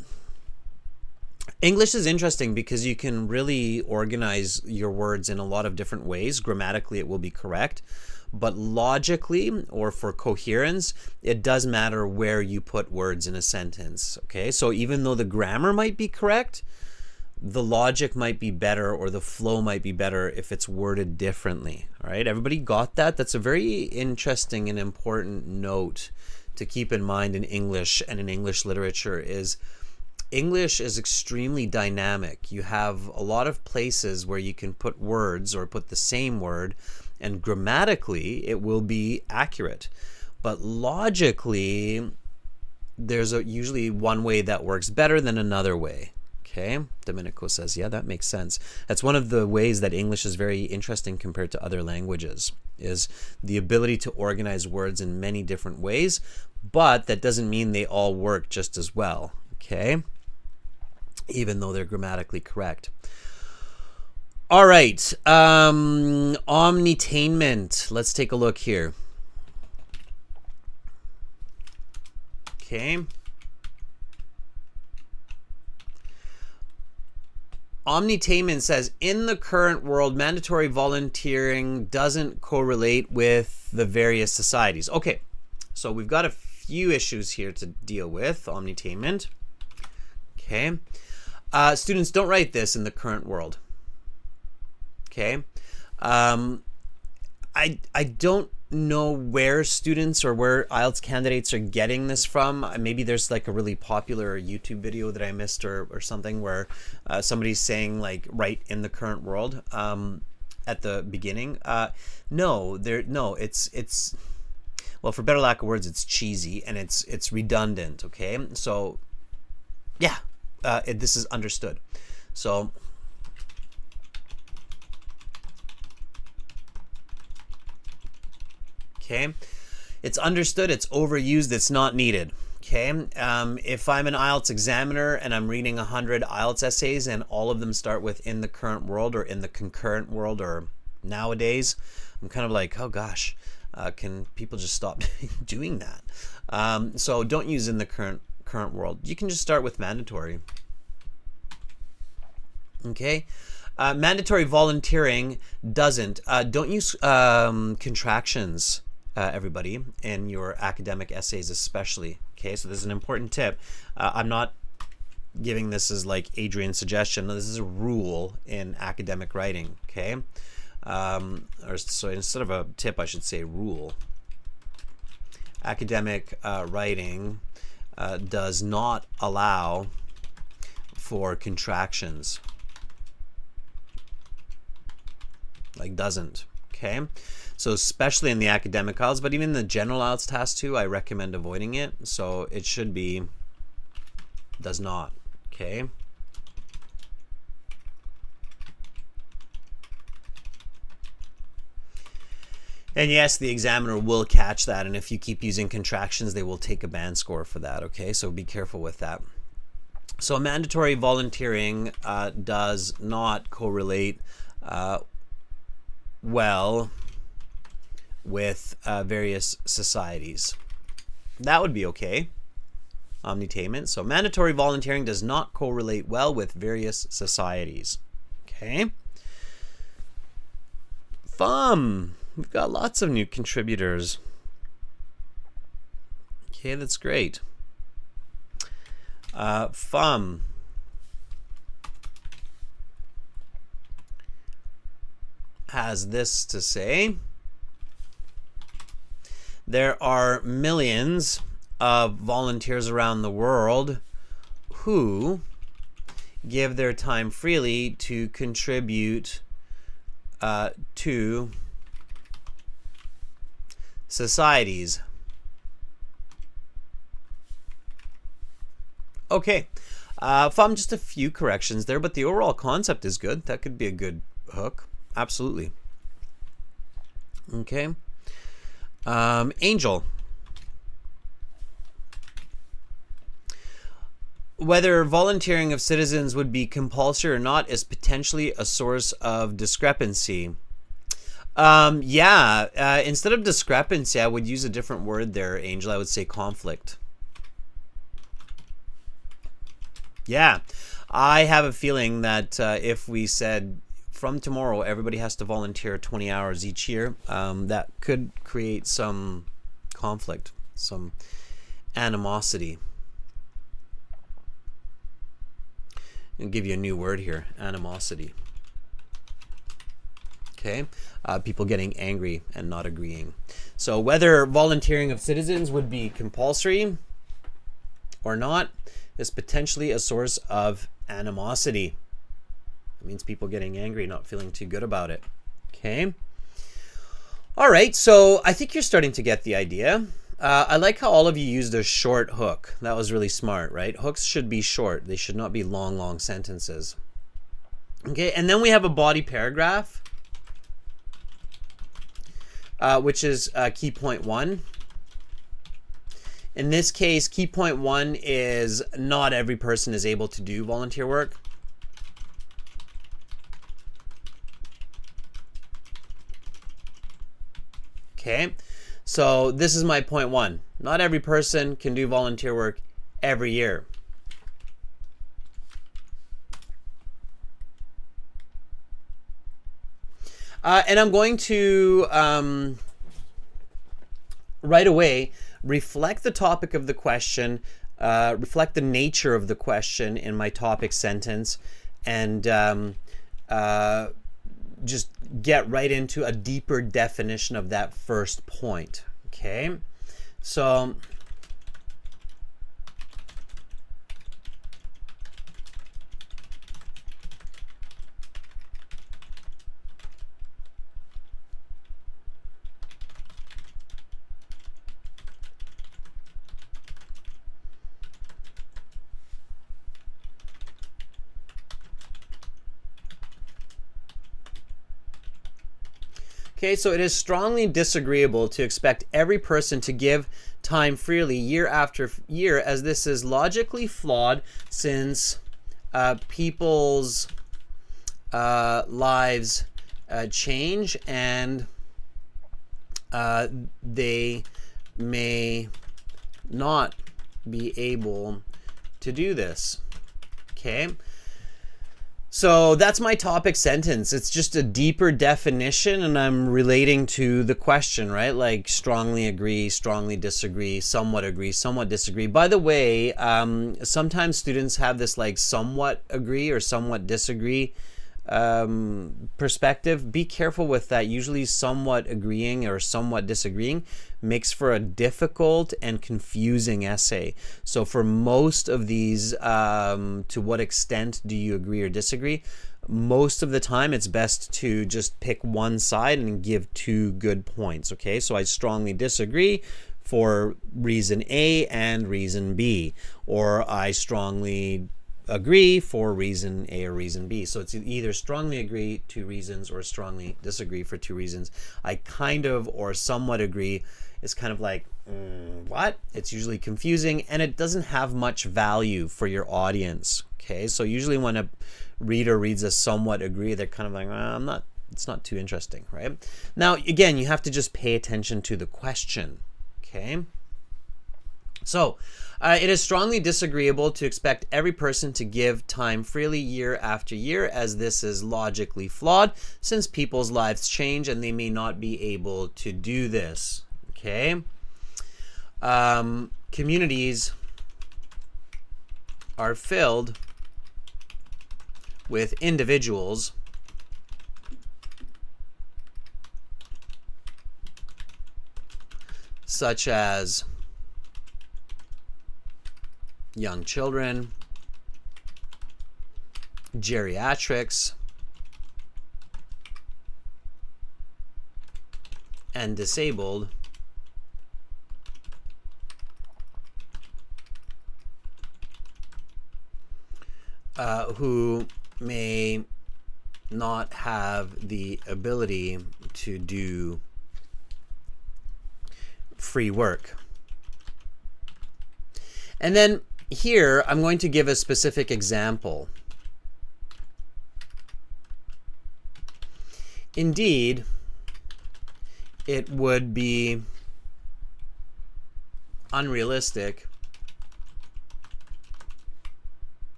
English is interesting because you can really organize your words in a lot of different ways. Grammatically, it will be correct, but logically or for coherence, it does matter where you put words in a sentence. Okay, so even though the grammar might be correct, the logic might be better or the flow might be better if it's worded differently. All right, everybody got that? That's a very interesting and important note to keep in mind in English and in English literature is English is extremely dynamic. You have a lot of places where you can put words or put the same word, and grammatically it will be accurate. But logically, there's usually one way that works better than another way. Okay, Domenico says, yeah, that makes sense. That's one of the ways that English is very interesting compared to other languages, is the ability to organize words in many different ways, but that doesn't mean they all work just as well, okay? Even though they're grammatically correct. All right, omnitainment. Let's take a look here. Okay. Omnitainment says, in the current world, mandatory volunteering doesn't correlate with the various societies. Okay, so we've got a few issues here to deal with. Omnitainment. Okay. Students, don't write this in the current world. Okay. I don't know where students or where IELTS candidates are getting this from. Maybe there's like a really popular YouTube video that I missed or something where somebody's saying like right in the current world at the beginning. No, it's well, for better lack of words, it's cheesy and it's redundant. Okay, so yeah, this is understood. So okay, it's understood, it's overused, it's not needed. Okay, if I'm an IELTS examiner and I'm reading 100 IELTS essays and all of them start with in the current world or in the concurrent world or nowadays, I'm kind of like, oh gosh, can people just stop doing that? So don't use in the current world. You can just start with mandatory. Okay. Mandatory volunteering doesn't. Don't use contractions, everybody, in your academic essays especially. Okay, so this is an important tip. I'm not giving this as like Adrian's suggestion. No, this is a rule in academic writing. Okay, or so instead of a tip, I should say rule. Academic writing does not allow for contractions. Like doesn't. Okay, so especially in the academic IELTS, but even the general IELTS task too, I recommend avoiding it. So it should be does not. Okay. And yes, the examiner will catch that, and if you keep using contractions, they will take a band score for that. Okay, so be careful with that. So mandatory volunteering does not correlate well with various societies. That would be okay. Omnitainment. So mandatory volunteering does not correlate well with various societies. Okay. FUM. We've got lots of new contributors. Okay, that's great. FUM. Has this to say: there are millions of volunteers around the world who give their time freely to contribute to societies. Okay, FUM, just a few corrections there, but the overall concept is good. That could be a good hook. Absolutely. Okay. Angel. Whether volunteering of citizens would be compulsory or not is potentially a source of discrepancy. Yeah, instead of discrepancy, I would use a different word there, Angel. I would say conflict. Yeah, I have a feeling that if we said from tomorrow everybody has to volunteer 20 hours each year, that could create some conflict, some animosity. I'll give you a new word here, animosity. Okay, people getting angry and not agreeing. So whether volunteering of citizens would be compulsory, or not is potentially a source of animosity. It means people getting angry, not feeling too good about it. Okay. All right, so I think you're starting to get the idea. I like how all of you used a short hook. That was really smart, right? Hooks should be short. They should not be long, long sentences. Okay, and then we have a body paragraph, which is key point 1. In this case, key point 1 is not every person is able to do volunteer work. Okay, so this is my point 1. Not every person can do volunteer work every year. And I'm going to right away reflect the topic of the question, reflect the nature of the question in my topic sentence, and just get right into a deeper definition of that first point. Okay, so okay, so it is strongly disagreeable to expect every person to give time freely year after year, as this is logically flawed, since people's lives change and they may not be able to do this. Okay. So that's my topic sentence. It's just a deeper definition, and I'm relating to the question, right? Like strongly agree, strongly disagree, somewhat agree, somewhat disagree. By the way, sometimes students have this like somewhat agree or somewhat disagree perspective. Be careful with that. Usually somewhat agreeing or somewhat disagreeing makes for a difficult and confusing essay. So for most of these, to what extent do you agree or disagree? Most of the time it's best to just pick one side and give 2 good points. Okay, so I strongly disagree for reason A and reason B, or I strongly agree for reason A or reason B. So it's either strongly agree 2 reasons or strongly disagree for 2 reasons. I kind of or somewhat agree is kind of like, what? It's usually confusing, and it doesn't have much value for your audience. Okay, so usually when a reader reads a somewhat agree, they're kind of like, it's not too interesting, right? Now, again, you have to just pay attention to the question. Okay, so it is strongly disagreeable to expect every person to give time freely year after year, as this is logically flawed, since people's lives change and they may not be able to do this. Okay. Communities are filled with individuals such as young children, geriatrics, and disabled, who may not have the ability to do free work. And then here, I'm going to give a specific example. Indeed, it would be unrealistic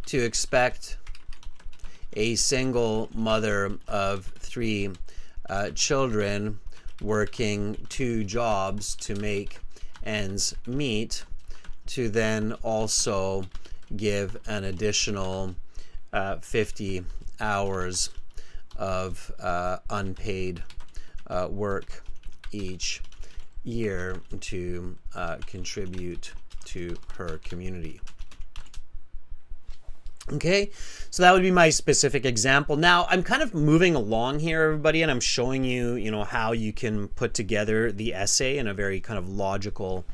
to expect a single mother of 3 children working 2 jobs to make ends meet to then also give an additional 50 hours of unpaid work each year to contribute to her community. Okay, so that would be my specific example. Now I'm kind of moving along here, everybody, and I'm showing you, how you can put together the essay in a very kind of logical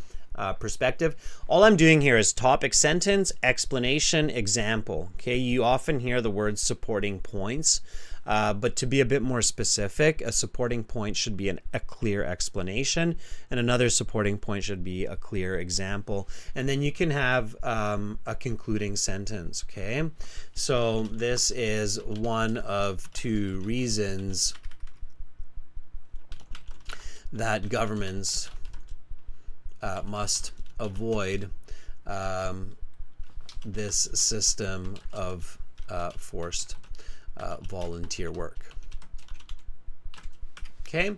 perspective. All I'm doing here is topic, sentence, explanation, example. Okay, you often hear the word supporting points, but to be a bit more specific, a supporting point should be a clear explanation, and another supporting point should be a clear example. And then you can have a concluding sentence. Okay, so this is one of two reasons that governments must avoid this system of forced volunteer work. Okay.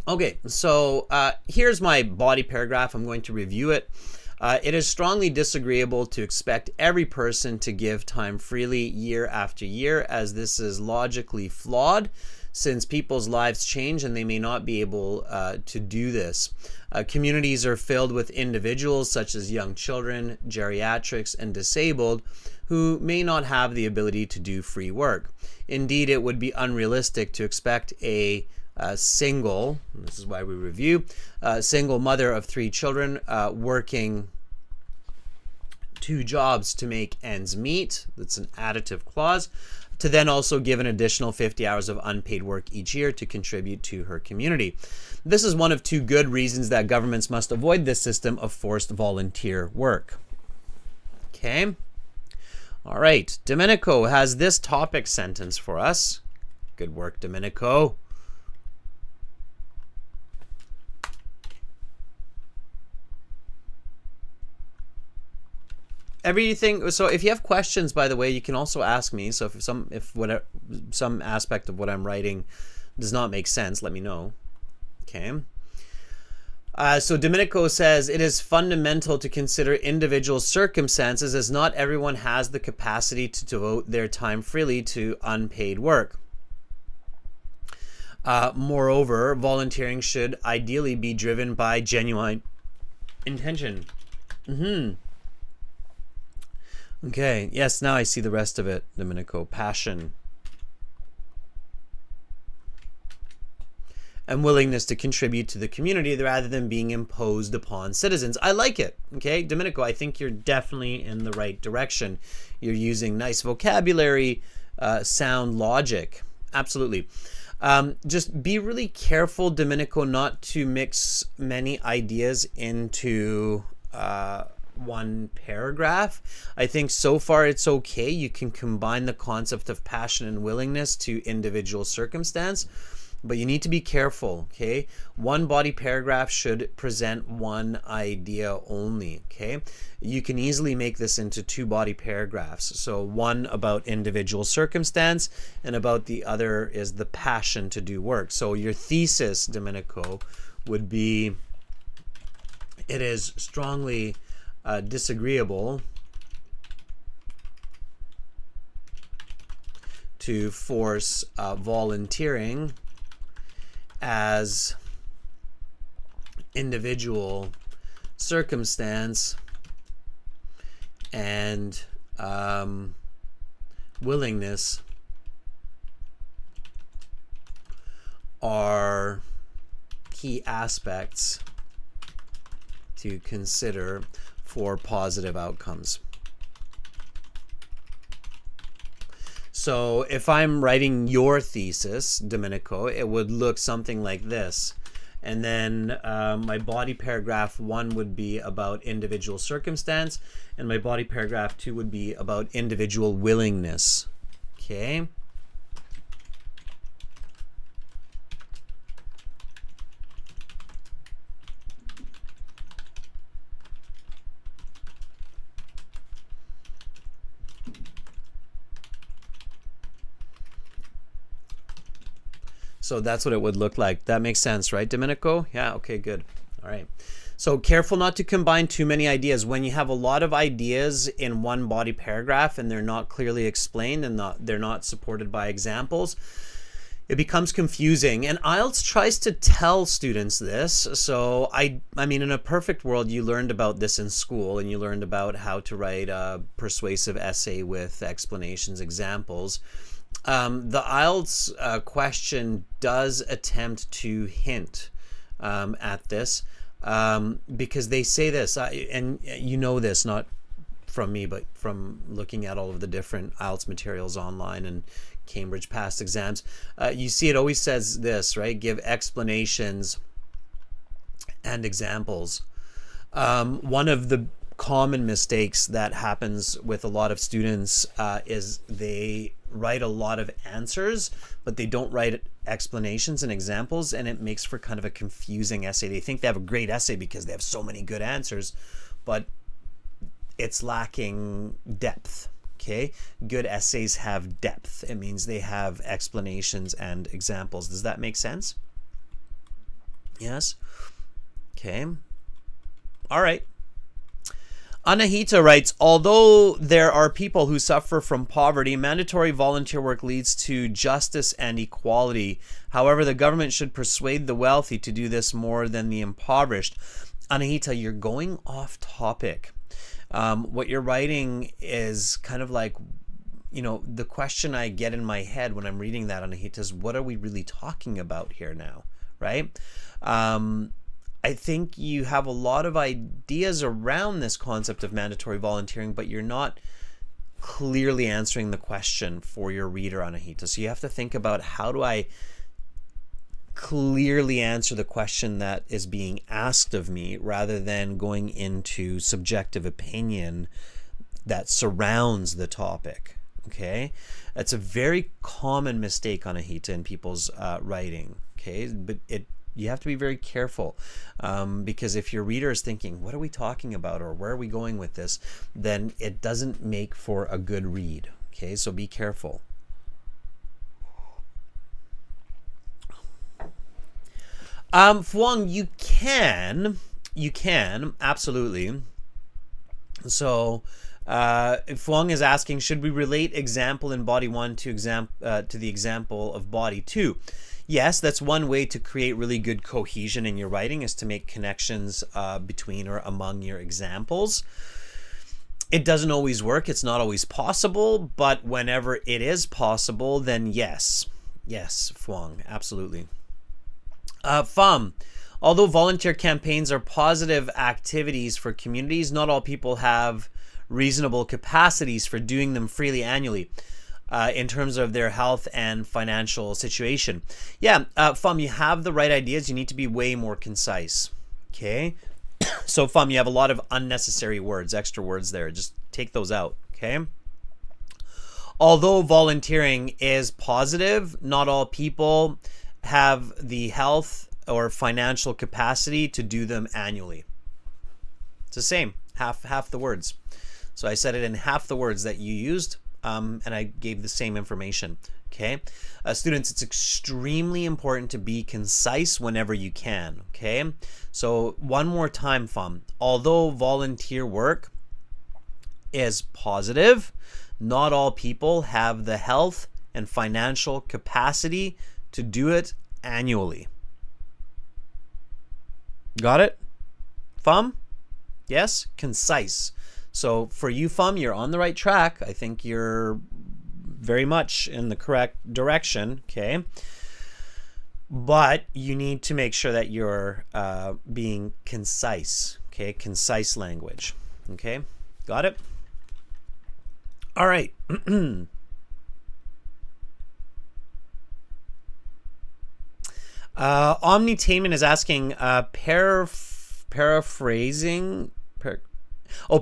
Okay, so here's my body paragraph. I'm going to review it. It is strongly disagreeable to expect every person to give time freely year after year, as this is logically flawed, since people's lives change and they may not be able to do this. Communities are filled with individuals such as young children, geriatrics, and disabled who may not have the ability to do free work. Indeed, it would be unrealistic to expect a single, this is why we review, single mother of 3 children working 2 jobs to make ends meet, that's an additive clause, to then also give an additional 50 hours of unpaid work each year to contribute to her community. This is one of 2 good reasons that governments must avoid this system of forced volunteer work. Okay. All right. Domenico has this topic sentence for us. Good work, Domenico. Everything. So if you have questions, by the way, you can also ask me. So if some aspect of what I'm writing does not make sense, let me know. Okay. So Domenico says it is fundamental to consider individual circumstances, as not everyone has the capacity to devote their time freely to unpaid work. Moreover, volunteering should ideally be driven by genuine intention. Okay, yes, now I see the rest of it, Domenico. Passion. And willingness to contribute to the community rather than being imposed upon citizens. I like it. Okay, Domenico, I think you're definitely in the right direction. You're using nice vocabulary, sound logic. Absolutely. Just be really careful, Domenico, not to mix many ideas into one paragraph. I think so far it's okay. You can combine the concept of passion and willingness to individual circumstance, but you need to be careful. Okay, one body paragraph should present one idea only. Okay, you can easily make this into 2 body paragraphs, so one about individual circumstance and about the other is the passion to do work. So your thesis, Domenico, would be, it is strongly disagreeable to force volunteering as individual circumstance and willingness are key aspects to consider for positive outcomes. So if I'm writing your thesis, Domenico, it would look something like this. And then my body paragraph 1 would be about individual circumstance, and my body paragraph 2 would be about individual willingness. Okay. So that's what it would look like. That makes sense, right, Domenico? Yeah, okay, good. All right. So careful not to combine too many ideas. When you have a lot of ideas in one body paragraph and they're not clearly explained and they're not supported by examples, it becomes confusing, and IELTS tries to tell students this. So I mean, in a perfect world, you learned about this in school, and you learned about how to write a persuasive essay with explanations, examples. The IELTS question does attempt to hint at this, because they say this, and you know this, not from me, but from looking at all of the different IELTS materials online and Cambridge past exams. You see it always says this, right? Give explanations and examples. One of the common mistakes that happens with a lot of students is they write a lot of answers, but they don't write explanations and examples, and it makes for kind of a confusing essay. They think they have a great essay because they have so many good answers, but it's lacking depth. Okay, good essays have depth. It means they have explanations and examples. Does that make sense? Yes. Okay. All right. Anahita writes, although there are people who suffer from poverty, mandatory volunteer work leads to justice and equality. However, the government should persuade the wealthy to do this more than the impoverished. Anahita, you're going off topic. What you're writing is kind of like, you know, the question I get in my head when I'm reading that, Anahita, is what are we really talking about here now, right? I think you have a lot of ideas around this concept of mandatory volunteering, but you're not clearly answering the question for your reader, Anahita. So you have to think about, how do I clearly answer the question that is being asked of me, rather than going into subjective opinion that surrounds the topic. Okay, that's a very common mistake, Anahita, in people's writing. Okay, but you have to be very careful, because if your reader is thinking, what are we talking about, or where are we going with this, then it doesn't make for a good read. Okay, so be careful. Fuang, you can, absolutely. So, Fuang is asking, should we relate example in body 1 to the example of body 2? Yes, that's one way to create really good cohesion in your writing, is to make connections between or among your examples. It doesn't always work. It's not always possible, but whenever it is possible, then yes. Yes, Fuang, absolutely. Pham, although volunteer campaigns are positive activities for communities, not all people have reasonable capacities for doing them freely annually in terms of their health and financial situation. Yeah, Pham, you have the right ideas. You need to be way more concise. Okay? So, Pham, you have a lot of unnecessary words, extra words there. Just take those out. Okay? Although volunteering is positive, not all people have the health or financial capacity to do them annually. It's the same, half the words. So I said it in half the words that you used, and I gave the same information. Okay, students, it's extremely important to be concise whenever you can. Okay, so one more time, Pham. Although volunteer work is positive, not all people have the health and financial capacity to do it annually. Got it? Pham? Yes? Concise. So for you, Pham, you're on the right track. I think you're very much in the correct direction. Okay? But you need to make sure that you're being concise. Okay? Concise language. Okay? Got it? All right. Omnitainment is asking, paraphrasing,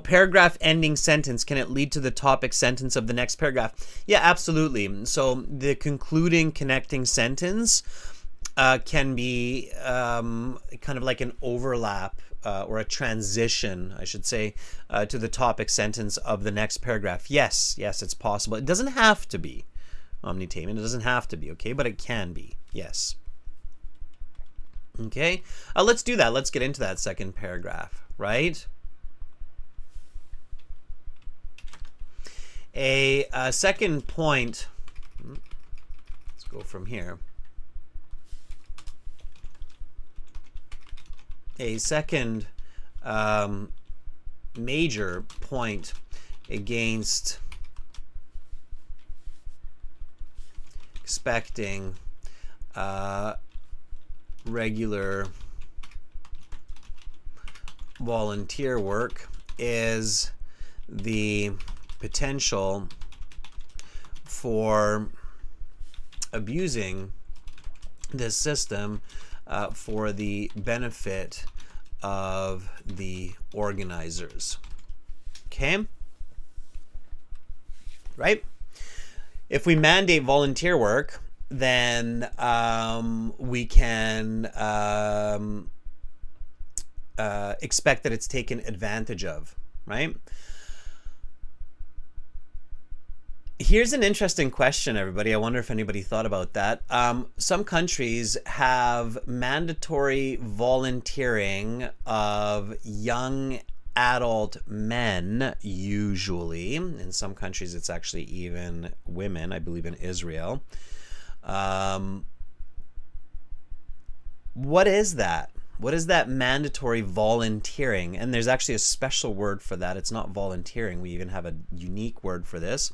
paragraph ending sentence, can it lead to the topic sentence of the next paragraph? Yeah, absolutely. So the concluding connecting sentence can be kind of like an overlap or a transition, I should say, to the topic sentence of the next paragraph. Yes, it's possible. It doesn't have to be, Omnitainment. It doesn't have to be, okay? But it can be, yes. Okay, let's do that. Let's get into that second paragraph, right? A second point, let's go from here. a second major point against expecting regular volunteer work is the potential for abusing this system for the benefit of the organizers. Okay? Right? If we mandate volunteer work, then we can expect that it's taken advantage of, right? Here's an interesting question, everybody. I wonder if anybody thought about that. Some countries have mandatory volunteering of young adult men, usually. In some countries, it's actually even women, I believe in Israel. What is that? What is that mandatory volunteering? And there's actually a special word for that. It's not volunteering. We even have a unique word for this.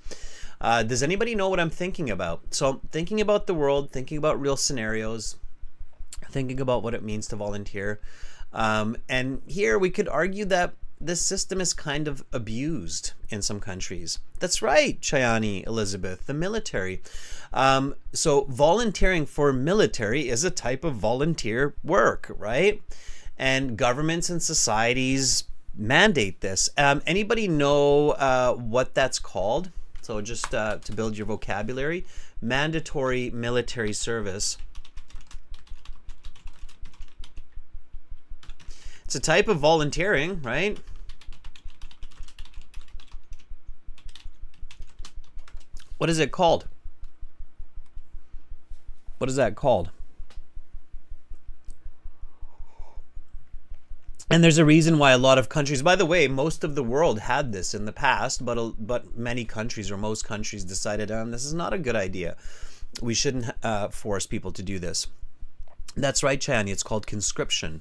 Does anybody know what I'm thinking about? So thinking about the world, thinking about real scenarios, thinking about what it means to volunteer. And here we could argue that this system is kind of abused in some countries. That's right, Chayani Elizabeth, the military. So volunteering for military is a type of volunteer work, right? And governments and societies mandate this. Anybody know what that's called? So just to build your vocabulary, mandatory military service. It's a type of volunteering, right? What is it called? What is that called? And there's a reason why a lot of countries, by the way, most of the world had this in the past, but many countries or most countries decided, this is not a good idea. We shouldn't force people to do this. That's right, Chani, it's called conscription.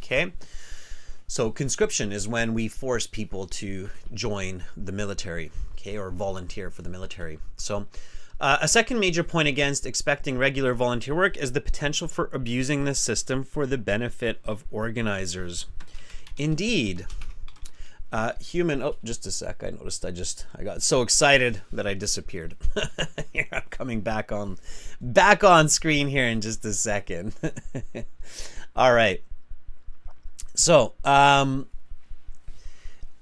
Okay, so conscription is when we force people to join the military, okay, or volunteer for the military. So a second major point against expecting regular volunteer work is the potential for abusing the system for the benefit of organizers. Indeed, oh, just a sec. I noticed I got so excited that I disappeared. Here, I'm coming back on screen here in just a second. All right. So,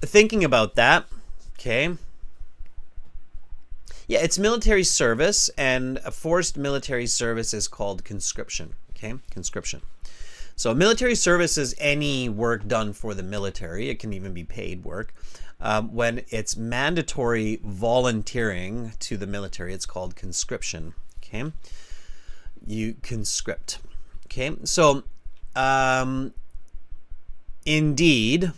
thinking about that, okay. Yeah, it's military service, and a forced military service is called conscription, okay, conscription. So military service is any work done for the military. It can even be paid work. When it's mandatory volunteering to the military, it's called conscription, okay. You conscript, okay. So, indeed,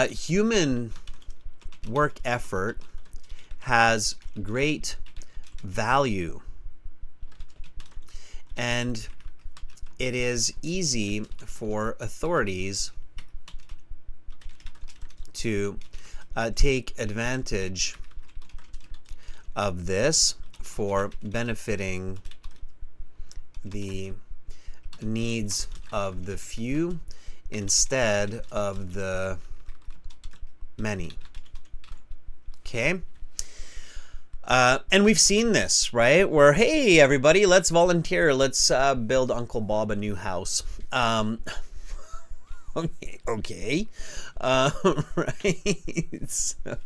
human work effort has great value, and it is easy for authorities to take advantage of this for benefiting the needs of the few instead of the many. Okay. And we've seen this, right? Where, hey, everybody, let's volunteer. Let's build Uncle Bob a new house. Okay. Right. So,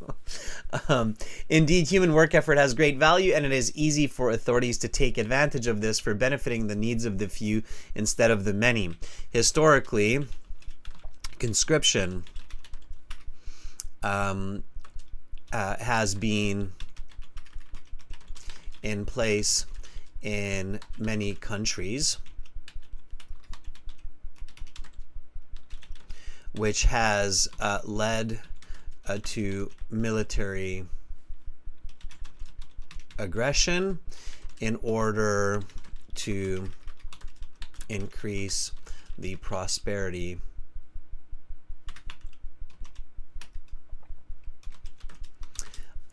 indeed, human work effort has great value, and it is easy for authorities to take advantage of this for benefiting the needs of the few instead of the many. Historically, conscription has been in place in many countries, which has led to military aggression in order to increase the prosperity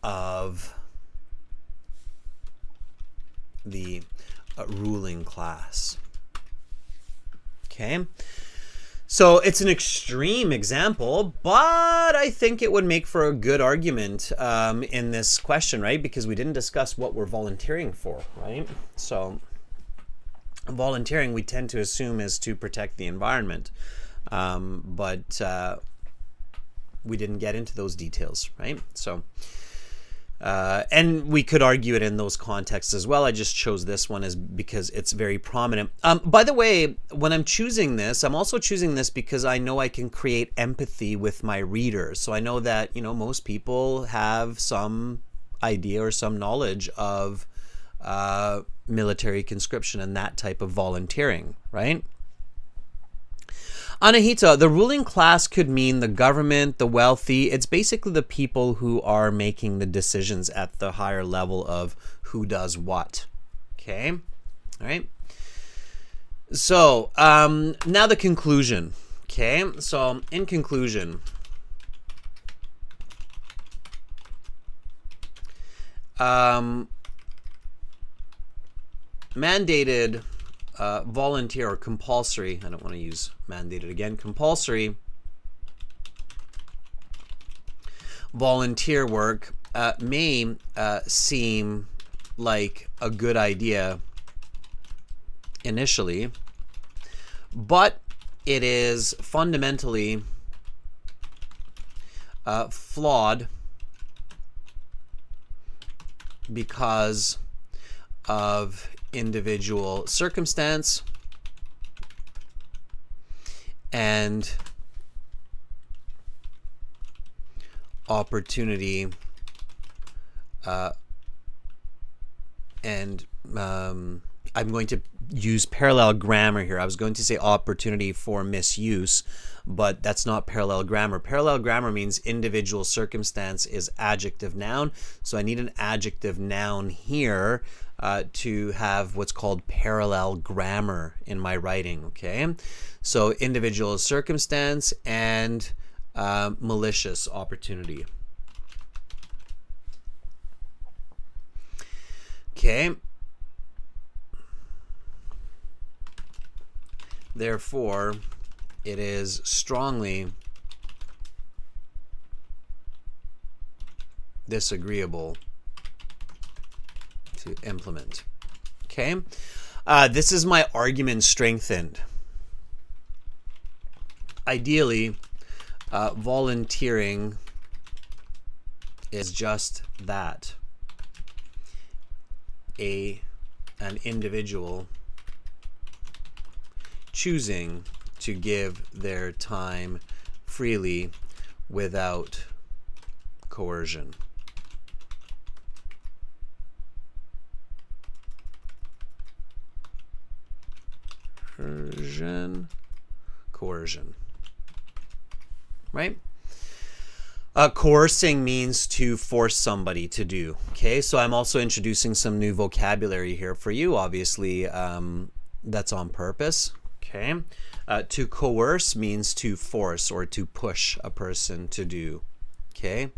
of the ruling class. Okay, so it's an extreme example, but I think it would make for a good argument in this question, right? Because we didn't discuss what we're volunteering for, right? So volunteering, we tend to assume, is to protect the environment, but we didn't get into those details, right? So and we could argue it in those contexts as well. I just chose this one because it's very prominent. By the way, when I'm choosing this, I'm also choosing this because I know I can create empathy with my readers. So I know that, you know, most people have some idea or some knowledge of military conscription and that type of volunteering, right? Anahita, the ruling class could mean the government, the wealthy. It's basically the people who are making the decisions at the higher level of who does what. Okay, all right. So now the conclusion. Okay, so in conclusion, mandated volunteer or compulsory, I don't want to use mandated again, compulsory volunteer work may seem like a good idea initially, but it is fundamentally flawed because of individual circumstance and opportunity and I'm going to use parallel grammar here. I was going to say opportunity for misuse, but that's not parallel grammar. Parallel grammar means individual circumstance is adjective noun. So I need an adjective noun here to have what's called parallel grammar in my writing, okay? So individual circumstance and malicious opportunity. Okay. Therefore, it is strongly disagreeable to implement. Okay, this is my argument strengthened. Ideally, volunteering is just that. An individual choosing to give their time freely without coercion. Coercion, right? Coercing means to force somebody to do. Okay, so I'm also introducing some new vocabulary here for you. Obviously, that's on purpose. Okay, to coerce means to force or to push a person to do. Okay.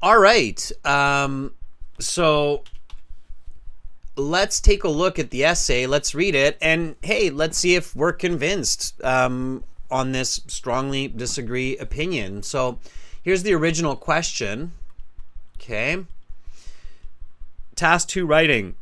All right. So let's take a look at the essay. Let's read it, and hey, let's see if we're convinced on this strongly disagree opinion. So here's the original question. Okay. Task 2, writing.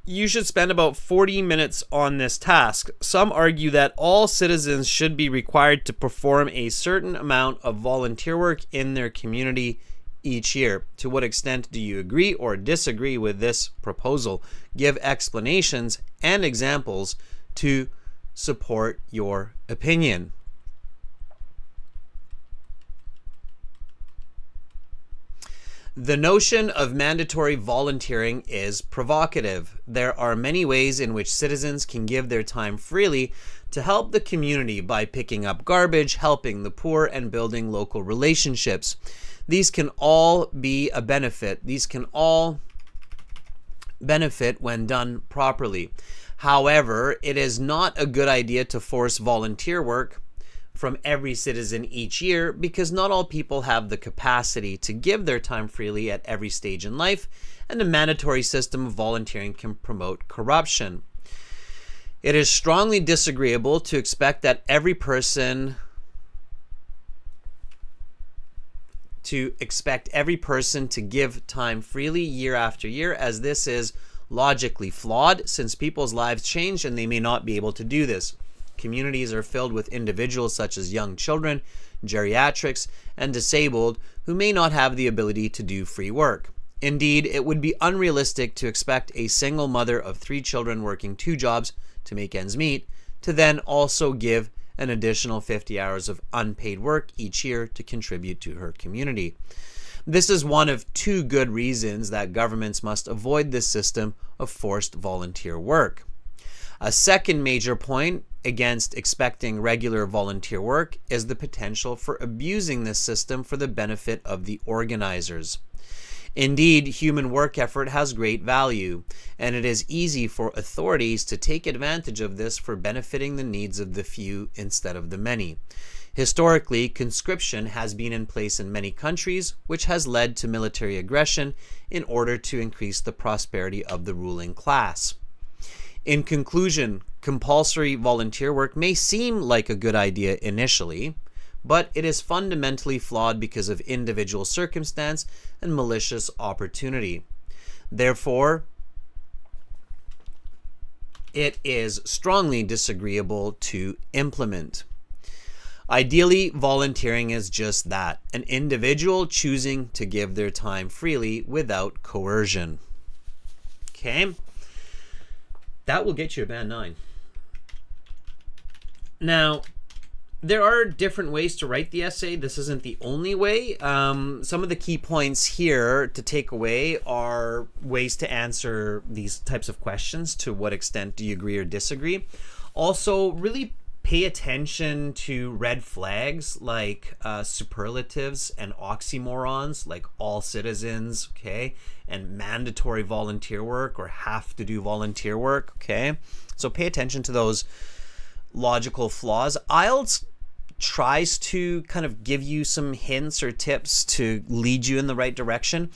You should spend about 40 minutes on this task. Some argue that all citizens should be required to perform a certain amount of volunteer work in their community each year. To what extent do you agree or disagree with this proposal? Give explanations and examples to support your opinion. The notion of mandatory volunteering is provocative. There are many ways in which citizens can give their time freely to help the community by picking up garbage, helping the poor, and building local relationships. These can all be a benefit. These can all benefit when done properly. However, it is not a good idea to force volunteer work from every citizen each year, because not all people have the capacity to give their time freely at every stage in life, and a mandatory system of volunteering can promote corruption. It is strongly disagreeable to expect every person to give time freely year after year, as this is logically flawed, since people's lives change and they may not be able to do this. Communities are filled with individuals such as young children, geriatrics, and disabled who may not have the ability to do free work. Indeed, it would be unrealistic to expect a single mother of 3 children working 2 jobs to make ends meet to then also give an additional 50 hours of unpaid work each year to contribute to her community. This is one of 2 good reasons that governments must avoid this system of forced volunteer work. A second major point against expecting regular volunteer work is the potential for abusing this system for the benefit of the organizers. Indeed, human work effort has great value, and it is easy for authorities to take advantage of this for benefiting the needs of the few instead of the many. Historically, conscription has been in place in many countries, which has led to military aggression in order to increase the prosperity of the ruling class. In conclusion, compulsory volunteer work may seem like a good idea initially, but it is fundamentally flawed because of individual circumstance and malicious opportunity. Therefore, it is strongly disagreeable to implement. Ideally, volunteering is just that, an individual choosing to give their time freely without coercion. Okay? That will get you a band 9. Now, there are different ways to write the essay. This isn't the only way. Some of the key points here to take away are ways to answer these types of questions. To what extent do you agree or disagree? Also, really pay attention to red flags like superlatives and oxymorons like all citizens, okay, and mandatory volunteer work or have to do volunteer work, okay? So pay attention to those logical flaws. IELTS tries to kind of give you some hints or tips to lead you in the right direction.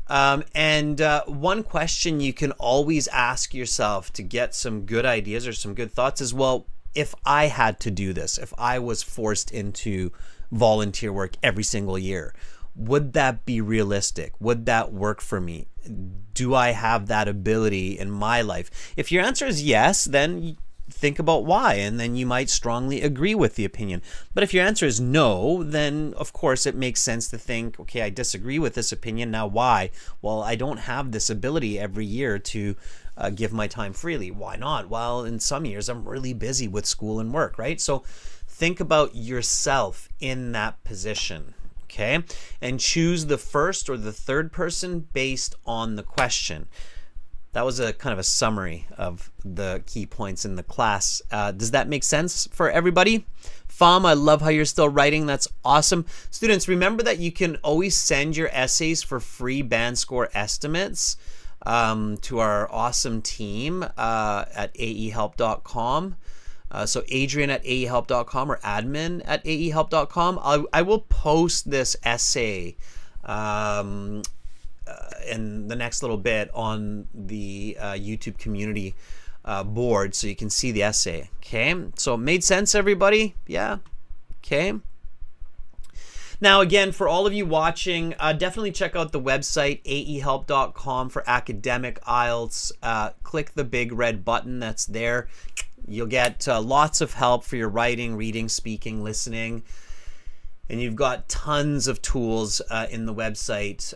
One question you can always ask yourself to get some good ideas or some good thoughts is, well, if I had to do this, if I was forced into volunteer work every single year, would that be realistic? Would that work for me? Do I have that ability in my life? If your answer is yes, then think about why, and then you might strongly agree with the opinion. But if your answer is no, then of course it makes sense to think, okay, I disagree with this opinion. Now why? Well, I don't have this ability every year to give my time freely. Why not? Well, in some years I'm really busy with school and work, right? So think about yourself in that position, okay? And choose the first or the third person based on the question. That was a kind of a summary of the key points in the class. Does that make sense for everybody? Fam, I love how you're still writing. That's awesome. Students, remember that you can always send your essays for free band score estimates to our awesome team at aehelp.com. So Adrian at aehelp.com or admin at aehelp.com. I will post this essay in the next little bit on the YouTube community board so you can see the essay. Okay, so it made sense, everybody? Yeah? Okay. Now, again, for all of you watching, definitely check out the website, aehelp.com, for academic IELTS. Click the big red button that's there. You'll get lots of help for your writing, reading, speaking, listening. And you've got tons of tools in the website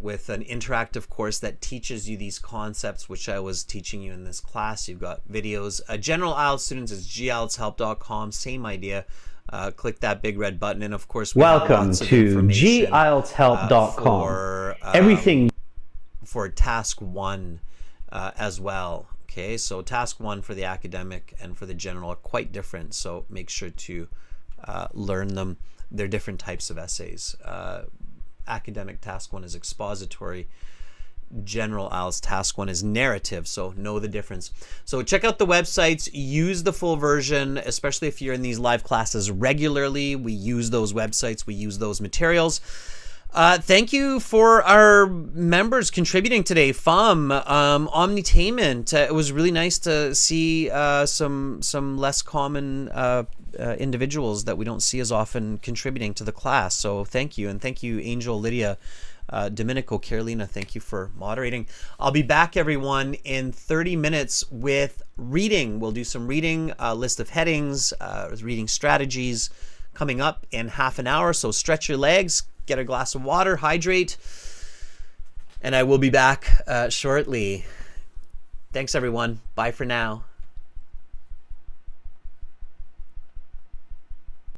with an interactive course that teaches you these concepts, which I was teaching you in this class. You've got videos. General IELTS students is gieltshelp.com, same idea. Click that big red button, and of course, welcome to gieltshelp.com. Everything for task 1 as well. Okay, so task 1 for the academic and for the general are quite different, so make sure to learn them. They're different types of essays. academic task 1 is expository. General IELTS task 1 is narrative, so know the difference. So check out the websites, use the full version, especially if you're in these live classes regularly. We use those websites, we use those materials. Thank you for our members contributing today. FUM, Omnitainment. It was really nice to see some less common individuals that we don't see as often contributing to the class. So thank you, and thank you, Angel, Lydia, Domenico, Carolina. Thank you for moderating. I'll be back, everyone, in 30 minutes with reading. We'll do some reading, list of headings, reading strategies coming up in half an hour. So stretch your legs, get a glass of water, hydrate, and I will be back shortly. Thanks, everyone. Bye for now.